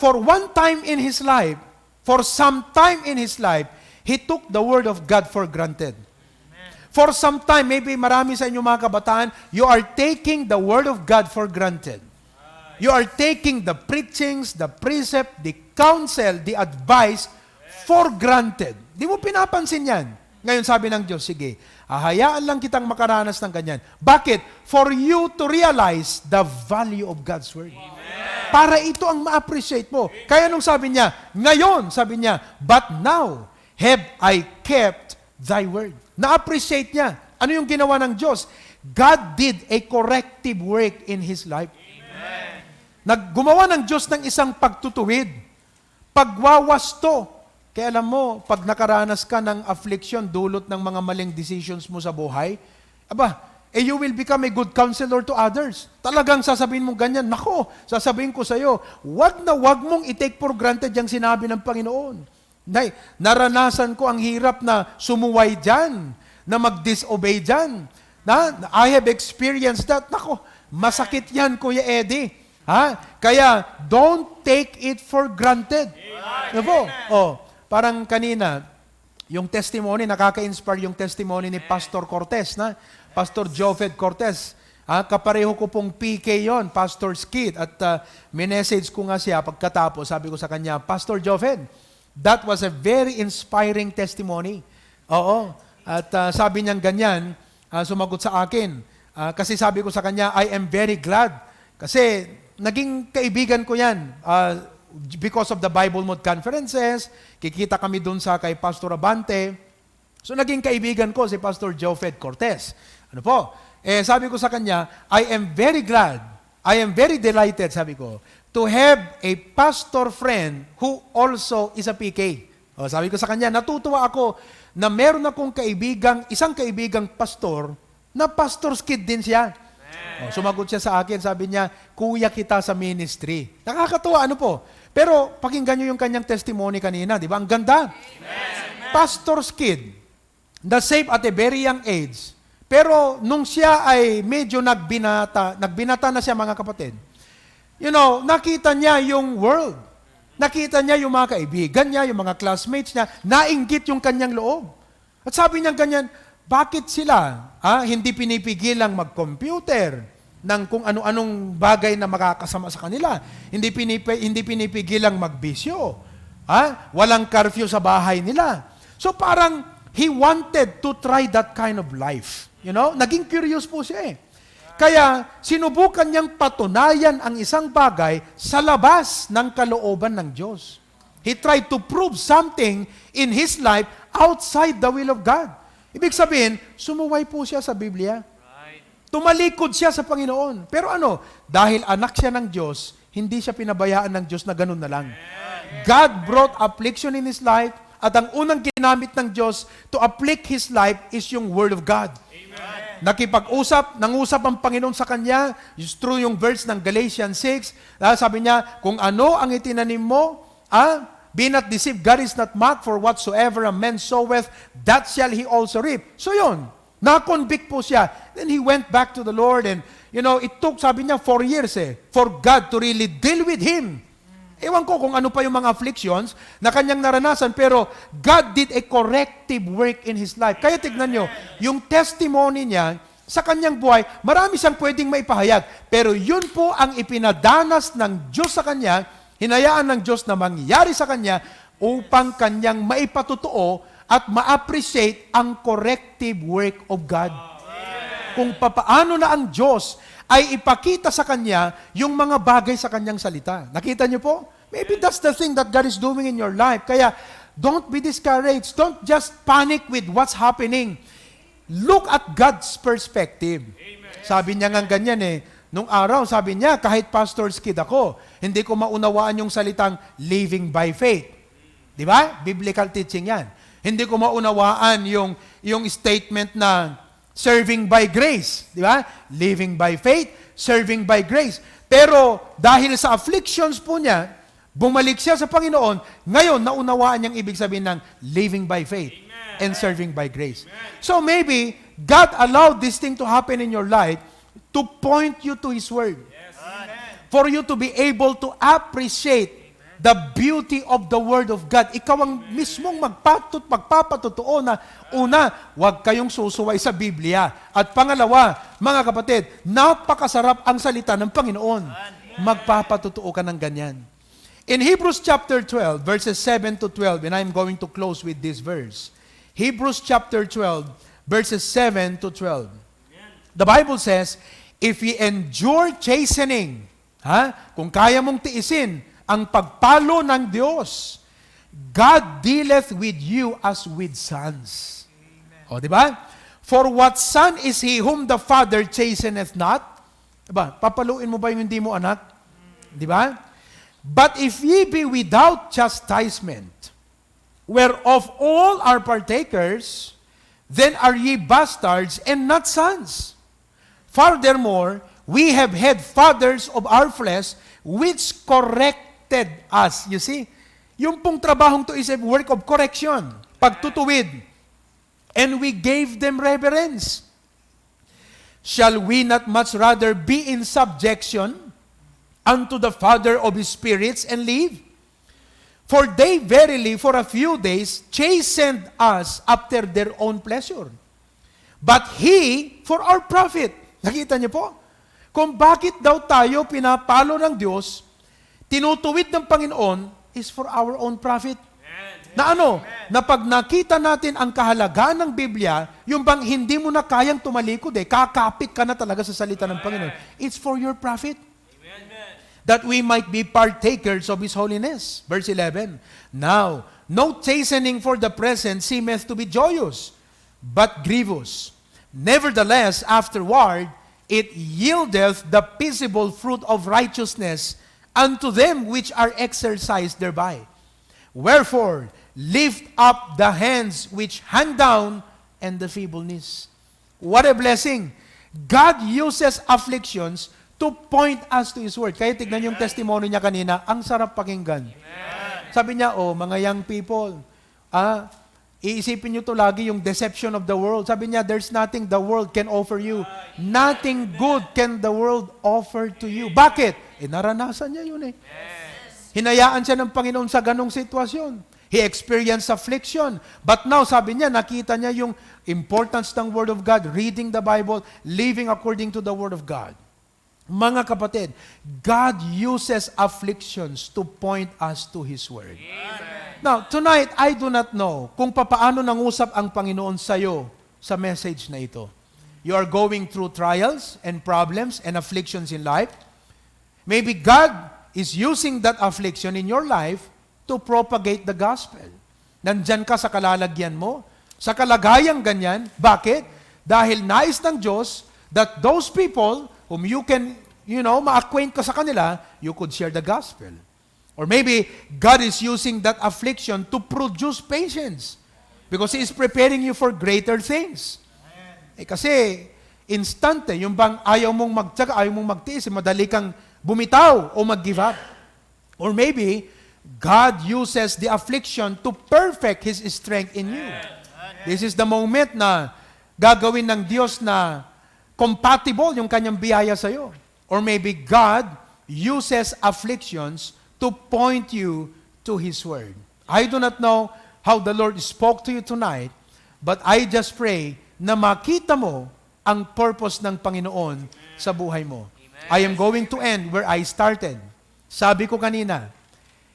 For one time in his life, for some time in his life, he took the word of God for granted. Amen. For some time, maybe marami sa inyo mga kabataan, you are taking the word of God for granted. You are taking the preachings, the precept, the counsel, the advice for granted. Di mo pinapansin yan. Ngayon sabi ng Diyos, sige, hahayaan lang kitang makaranas ng ganyan. Bakit? For you to realize the value of God's Word. Amen. Para ito ang ma-appreciate mo. Kaya nung sabi niya, ngayon, sabi niya, but now have I kept thy word. Na-appreciate niya. Ano yung ginawa ng Diyos? God did a corrective work in his life. Naggumawa ng Diyos ng isang pagtutuwid, pagwawasto. Kaya alam mo, pag nakaranas ka ng affliction, dulot ng mga maling decisions mo sa buhay, you will become a good counselor to others. Talagang sasabihin mo ganyan, nako, sasabihin ko sa iyo, wag mong i-take for granted yung sinabi ng Panginoon. Naranasan ko ang hirap na sumuway dyan, na mag-disobey dyan. I have experienced that. Nako, masakit yan, Kuya Eddie. Kaya, don't take it for granted. Parang kanina, yung testimony, nakaka-inspire yung testimony ni Pastor Cortez, Pastor Jofed Cortez. Kapareho ko pong PK yon, Pastor Skid. At minessage ko nga siya pagkatapos, sabi ko sa kanya, Pastor Jofed, that was a very inspiring testimony. Oo. At sabi niyang ganyan, sumagot sa akin. Kasi sabi ko sa kanya, I am very glad Kasi naging kaibigan ko yan. Because of the Bible Mode Conferences, kikita kami dun sa kay Pastor Abante. So naging kaibigan ko si Pastor Jofed Cortez. Ano po? Sabi ko sa kanya, I am very glad, I am very delighted, sabi ko, to have a pastor friend who also is a PK. Sabi ko sa kanya, natutuwa ako na meron akong isang kaibigang pastor, na pastor's kid din siya. Sumagot siya sa akin, sabi niya, kuya kita sa ministry. Nakakatuwa, ano po? Pero pakinggan niyo yung kanyang testimony kanina, di ba? Ang ganda. Amen. Pastor's kid, the saved at a very young age. Pero nung siya ay medyo nagbinata na siya, mga kapatid, nakita niya yung world. Nakita niya yung mga kaibigan niya, yung mga classmates niya, nainggit yung kanyang loob. At sabi niya ganyan, bakit sila hindi pinipigilang mag-computer ng kung ano-anong bagay na makakasama sa kanila? Hindi pinipigilang magbisyo. Walang curfew sa bahay nila. So parang he wanted to try that kind of life. Naging curious po siya . Kaya sinubukan niyang patunayan ang isang bagay sa labas ng kalooban ng Diyos. He tried to prove something in his life outside the will of God. Ibig sabihin, sumuway po siya sa Biblia. Tumalikod siya sa Panginoon. Pero dahil anak siya ng Diyos, hindi siya pinabayaan ng Diyos na ganun na lang. God brought affliction in his life, at ang unang ginamit ng Diyos to afflict his life is yung Word of God. Nangusap ang Panginoon sa kanya, through yung verse ng Galatians 6, sabi niya, kung ano ang itinanim mo, be not deceived, God is not mocked, for whatsoever a man soweth, that shall he also reap. So yun, na-convict po siya. Then he went back to the Lord, and it took, sabi niya, 4 years for God to really deal with him. Ewan ko kung ano pa yung mga afflictions na kanyang naranasan, pero God did a corrective work in his life. Kaya tignan nyo, yung testimony niya sa kanyang buhay, marami siyang pwedeng maipahayag. Pero yun po ang ipinadanas ng Diyos sa kanya, hinayaan ng Diyos na mangyari sa kanya upang kanyang maipatutuo at ma-appreciate ang corrective work of God. Kung papaano na ang Diyos ay ipakita sa kanya yung mga bagay sa kanyang salita. Nakita niyo po? Maybe that's the thing that God is doing in your life. Kaya, don't be discouraged. Don't just panic with what's happening. Look at God's perspective. Amen. Sabi niya nga ganyan nung araw, sabi niya, kahit pastor's kid ako, hindi ko maunawaan yung salitang living by faith. Di ba? Biblical teaching yan. Hindi ko maunawaan yung statement na serving by grace. Di ba? Living by faith, serving by grace. Pero dahil sa afflictions po niya, bumalik siya sa Panginoon, ngayon naunawaan niyang ibig sabihin ng living by faith. Amen. And serving by grace. Amen. So maybe God allowed this thing to happen in your life to point you to His Word. Yes. For you to be able to appreciate the beauty of the Word of God. Ikaw ang mismong magpapatutuo na, una, huwag kayong susuway sa Biblia. At pangalawa, mga kapatid, napakasarap ang salita ng Panginoon. Magpapatutuo ka ng ganyan. In Hebrews chapter 12, verses 7 to 12, and I'm going to close with this verse. Hebrews chapter 12, verses 7 to 12. The Bible says, if ye endure chastening, kung kaya mong tiisin ang pagpalo ng Diyos, God dealeth with you as with sons. O, di ba? For what son is he whom the Father chasteneth not? Diba? Papaluin mo ba yung hindi mo anak? Di ba? But if ye be without chastisement, whereof all are partakers, then are ye bastards and not sons. Furthermore, we have had fathers of our flesh, which corrected us. You see? Yung pong trabahong to is a work of correction, pagtutuwid. And we gave them reverence. Shall we not much rather be in subjection unto the Father of spirits and live? For they verily for a few days chastened us after their own pleasure. But He for our profit. Nakita niyo po? Kung bakit daw tayo pinapalo ng Diyos, tinutuwid ng Panginoon, is for our own profit. Na ano? Na pag nakita natin ang kahalagaan ng Biblia, yung bang hindi mo na kayang tumalikod kakapit ka na talaga sa salita ng Panginoon. It's for your profit. that we might be partakers of His holiness. Verse 11, now, no chastening for the present seemeth to be joyous, but grievous. Nevertheless, afterward, it yieldeth the peaceable fruit of righteousness unto them which are exercised thereby. Wherefore, lift up the hands which hang down and the feeble knees. What a blessing! God uses afflictions to point us to His Word. Kaya tignan yung testimony niya kanina, ang sarap pakinggan. Amen. Sabi niya, mga young people, iisipin niyo to lagi yung deception of the world. Sabi niya, there's nothing the world can offer you. Nothing good can the world offer to you. Bakit? Naranasan niya yun eh. Yes. Hinayaan siya ng Panginoon sa ganong sitwasyon. He experienced affliction. But now, sabi niya, nakita niya yung importance ng Word of God, reading the Bible, living according to the Word of God. Mga kapatid, God uses afflictions to point us to His Word. Amen. Now, tonight, I do not know kung papaano nangusap ang Panginoon sa'yo sa message na ito. You are going through trials and problems and afflictions in life. Maybe God is using that affliction in your life to propagate the gospel. Nandyan ka sa kalalagyan mo, sa kalagayang ganyan. Bakit? Dahil nais ng Diyos that those people whom you can, ma-acquaint ka sa kanila, you could share the gospel. Or maybe, God is using that affliction to produce patience because He is preparing you for greater things. Kasi, instante, yung bang ayaw mong magtyaga, ayaw mong magtiis, madali kang bumitaw o mag-give up. Or maybe, God uses the affliction to perfect His strength in you. This is the moment na gagawin ng Diyos na compatible yung kanyang biyaya sa iyo. Or maybe God uses afflictions to point you to His Word. I do not know how the Lord spoke to you tonight, but I just pray na makita mo ang purpose ng Panginoon sa buhay mo. I am going to end where I started. Sabi ko kanina,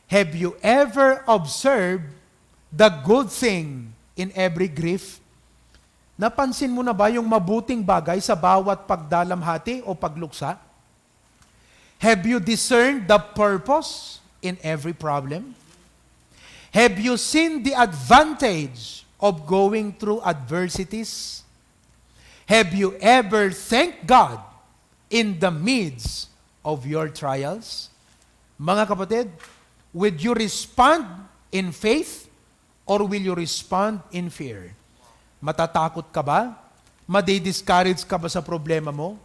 have you ever observed the good thing in every grief? Napansin mo na ba yung mabuting bagay sa bawat pagdalamhati o pagluksa? Have you discerned the purpose in every problem? Have you seen the advantage of going through adversities? Have you ever thanked God in the midst of your trials? Mga kapatid, will you respond in faith or will you respond in fear? Matatakot ka ba? Madi-discourage ka ba sa problema mo?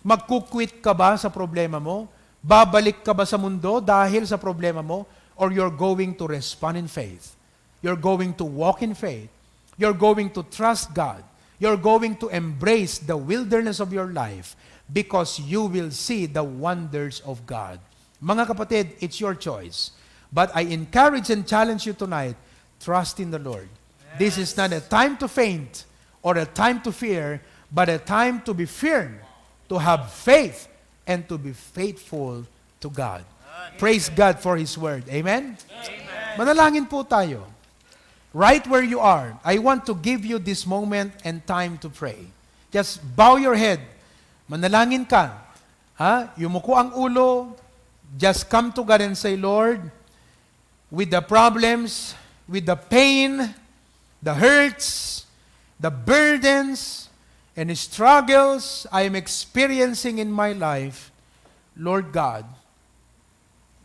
Magkukwit ka ba sa problema mo? Babalik ka ba sa mundo dahil sa problema mo? Or you're going to respond in faith? You're going to walk in faith? You're going to trust God? You're going to embrace the wilderness of your life because you will see the wonders of God. Mga kapatid, it's your choice. But I encourage and challenge you tonight, trust in the Lord. This is not a time to faint or a time to fear, but a time to be firm, to have faith, and to be faithful to God. Praise God for His Word. Amen? Amen. Manalangin po tayo. Right where you are, I want to give you this moment and time to pray. Just bow your head. Manalangin ka. Yumuko ang ulo. Just come to God and say, Lord, with the problems, with the pain, the hurts, the burdens, and struggles I am experiencing in my life, Lord God,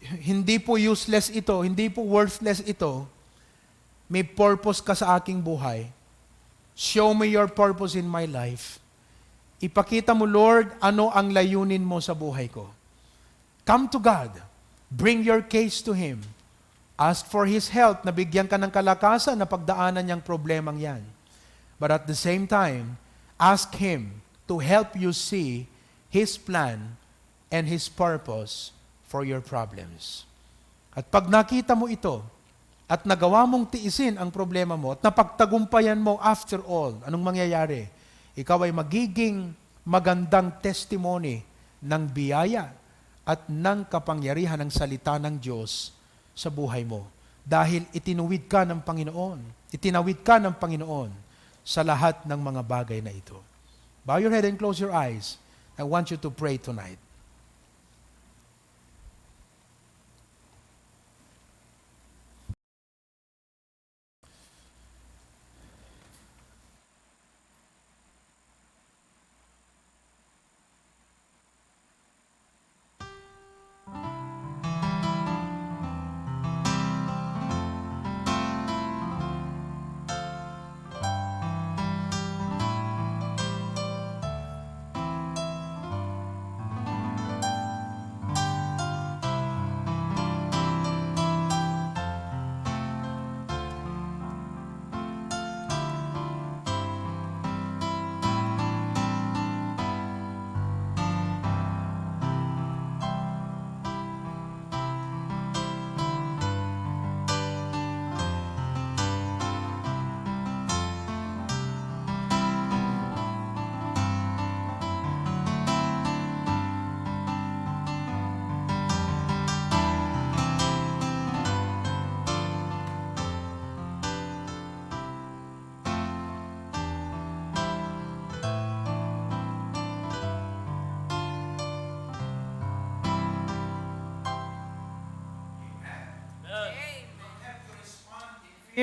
hindi po useless ito, hindi po worthless ito. May purpose ka sa aking buhay. Show me your purpose in my life. Ipakita mo, Lord, ano ang layunin mo sa buhay ko. Come to God. Bring your case to Him. Ask for His help na bigyan ka ng kalakasan na pagdaanan niyang problemang yan. But at the same time, ask Him to help you see His plan and His purpose for your problems. At pag nakita mo ito, at nagawa mong tiisin ang problema mo, at napagtagumpayan mo after all, anong mangyayari? Ikaw ay magiging magandang testimony ng biyaya at ng kapangyarihan ng salita ng Diyos sa buhay mo. Dahil itinuwid ka ng Panginoon. Itinawid ka ng Panginoon sa lahat ng mga bagay na ito. Bow your head and close your eyes. I want you to pray tonight.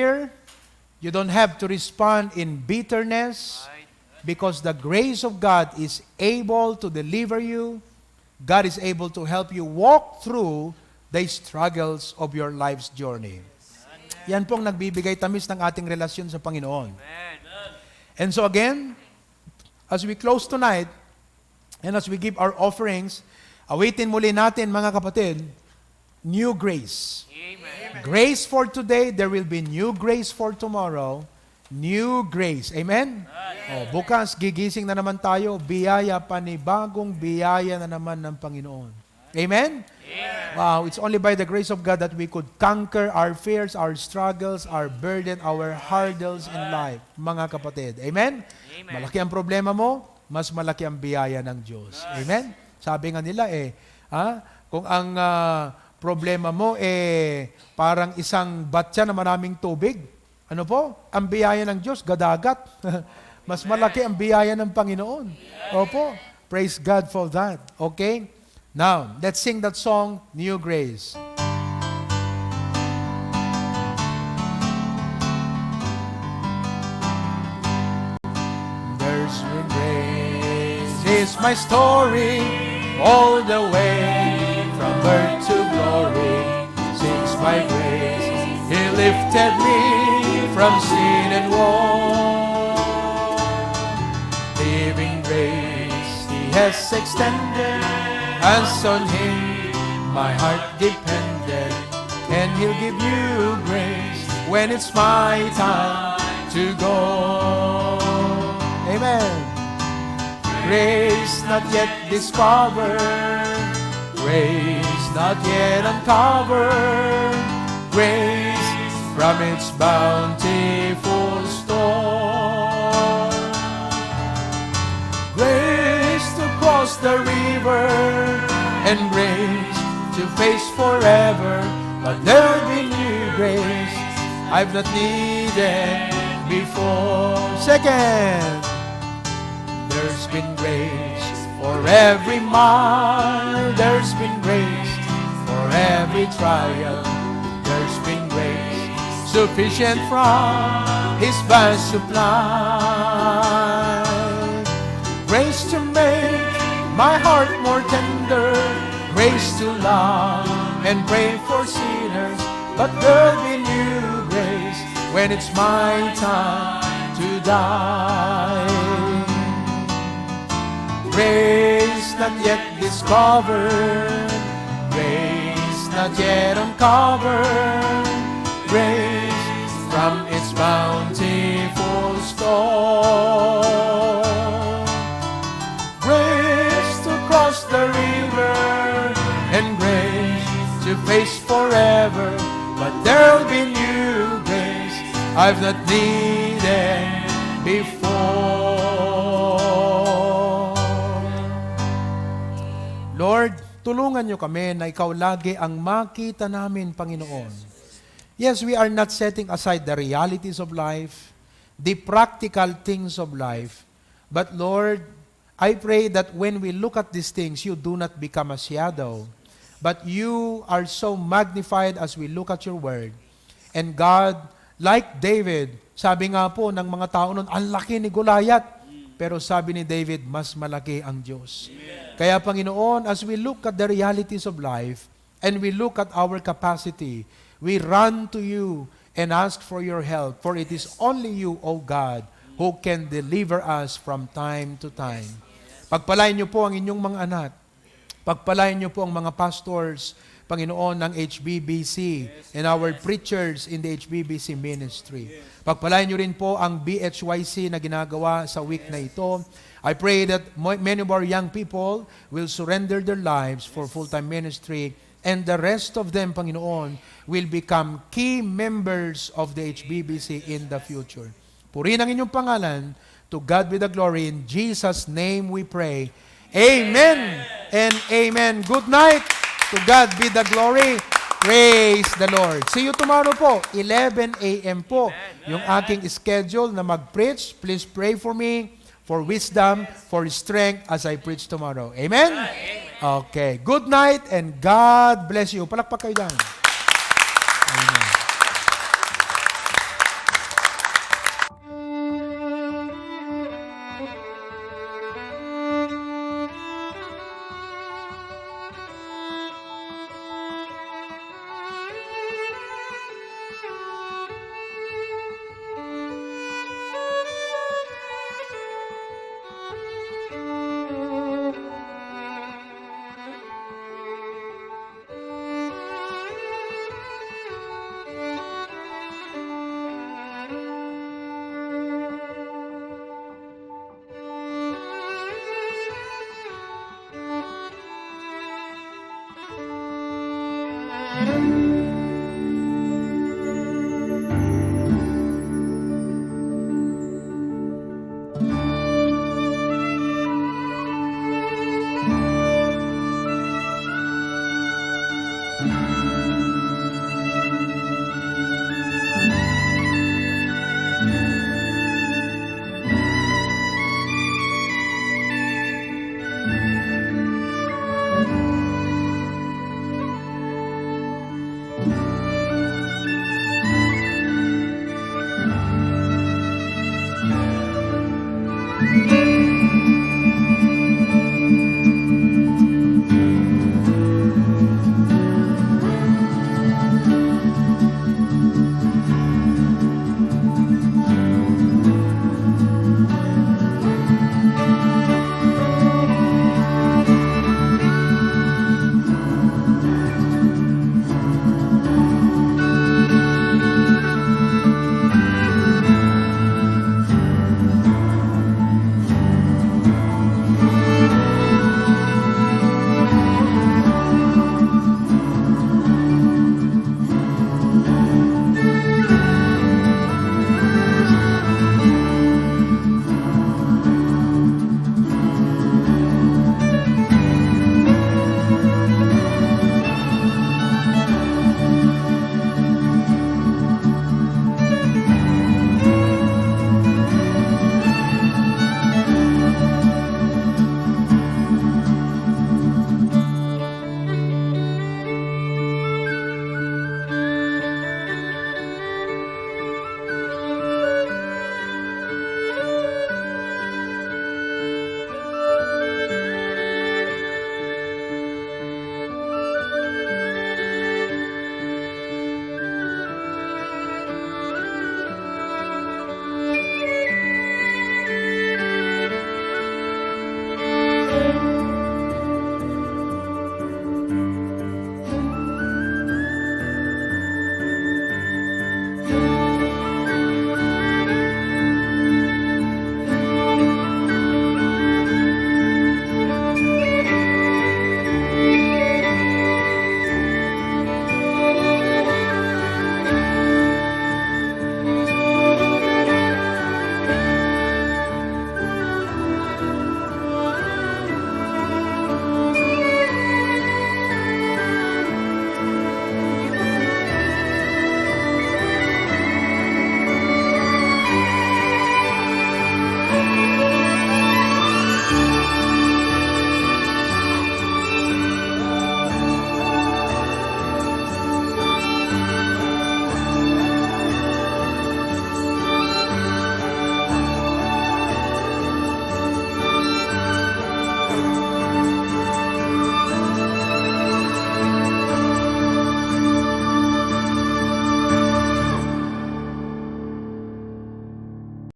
fear. You don't have to respond in bitterness because the grace of God is able to deliver you. God is able to help you walk through the struggles of your life's journey. Yan pong nagbibigay tamis ng ating relasyon sa Panginoon. And so again, as we close tonight, and as we give our offerings, awitin muli natin mga kapatid, new grace. Amen. Grace for today, there will be new grace for tomorrow. New grace. Amen? Bukas, gigising na naman tayo, biyaya, panibagong biyaya na naman ng Panginoon. Amen? Wow, it's only by the grace of God that we could conquer our fears, our struggles, our burden, our hurdles in life. Mga kapatid. Amen? Malaki ang problema mo, mas malaki ang biyaya ng Diyos. Amen? Sabi nga nila kung ang problema mo parang isang batya na maraming tubig, ano po? Ang biyaya ng Diyos, gadagat. Mas malaki ang biyaya ng Panginoon. Opo. Praise God for that. Okay? Now, let's sing that song, New Grace. There's new grace. Is my story all the way from birth to glory. Sings my grace. He lifted me from sin and woe. Living grace He has extended, as on Him my heart depended, and He'll give you grace when it's my time to go. Amen. Grace not yet discovered, grace not yet uncovered, grace from its bountiful store. Grace to cross the river, and grace to face forever. But there'll be new grace I've not needed before. Second, there's been grace for every mile. There's been grace for every trial. There's been grace sufficient from His vast supply. Grace to make my heart more tender, grace to love and pray for sinners. But there'll be new grace when it's my time to die. Grace not yet discovered, grace not yet uncovered, grace from its bountiful store. Grace to cross the river, and grace to face forever. But there'll be new grace I've not needed before. Lord, tulungan niyo kami na ikaw lagi ang makita namin, Panginoon. Yes, we are not setting aside the realities of life, the practical things of life. But Lord, I pray that when we look at these things, you do not become a shadow, but you are so magnified as we look at your word. And God, like David, sabi nga po ng mga tao noon, ang laki ni Goliath. Pero sabi ni David, mas malaki ang Diyos. Kaya Panginoon, as we look at the realities of life, and we look at our capacity, we run to you and ask for your help. For it is only you, O God, who can deliver us from time to time. Pagpalain niyo po ang inyong mga anak. Pagpalain niyo po ang mga pastors, Panginoon, ng HBBC and our preachers in the HBBC ministry. Pagpalain niyo rin po ang BHYC na ginagawa sa week na ito. I pray that many of our young people will surrender their lives for full-time ministry, and the rest of them, Panginoon, will become key members of the HBBC in the future. Purihin ang inyong pangalan. To God be the glory. In Jesus' name we pray. Amen and amen. Good night. To God be the glory. Praise the Lord. See you tomorrow po, 11 a.m. po. Yung aking schedule na mag-preach. Please pray for me, for wisdom, for strength as I preach tomorrow. Amen? Okay. Good night and God bless you. Palakpak kayo dyan. Amen.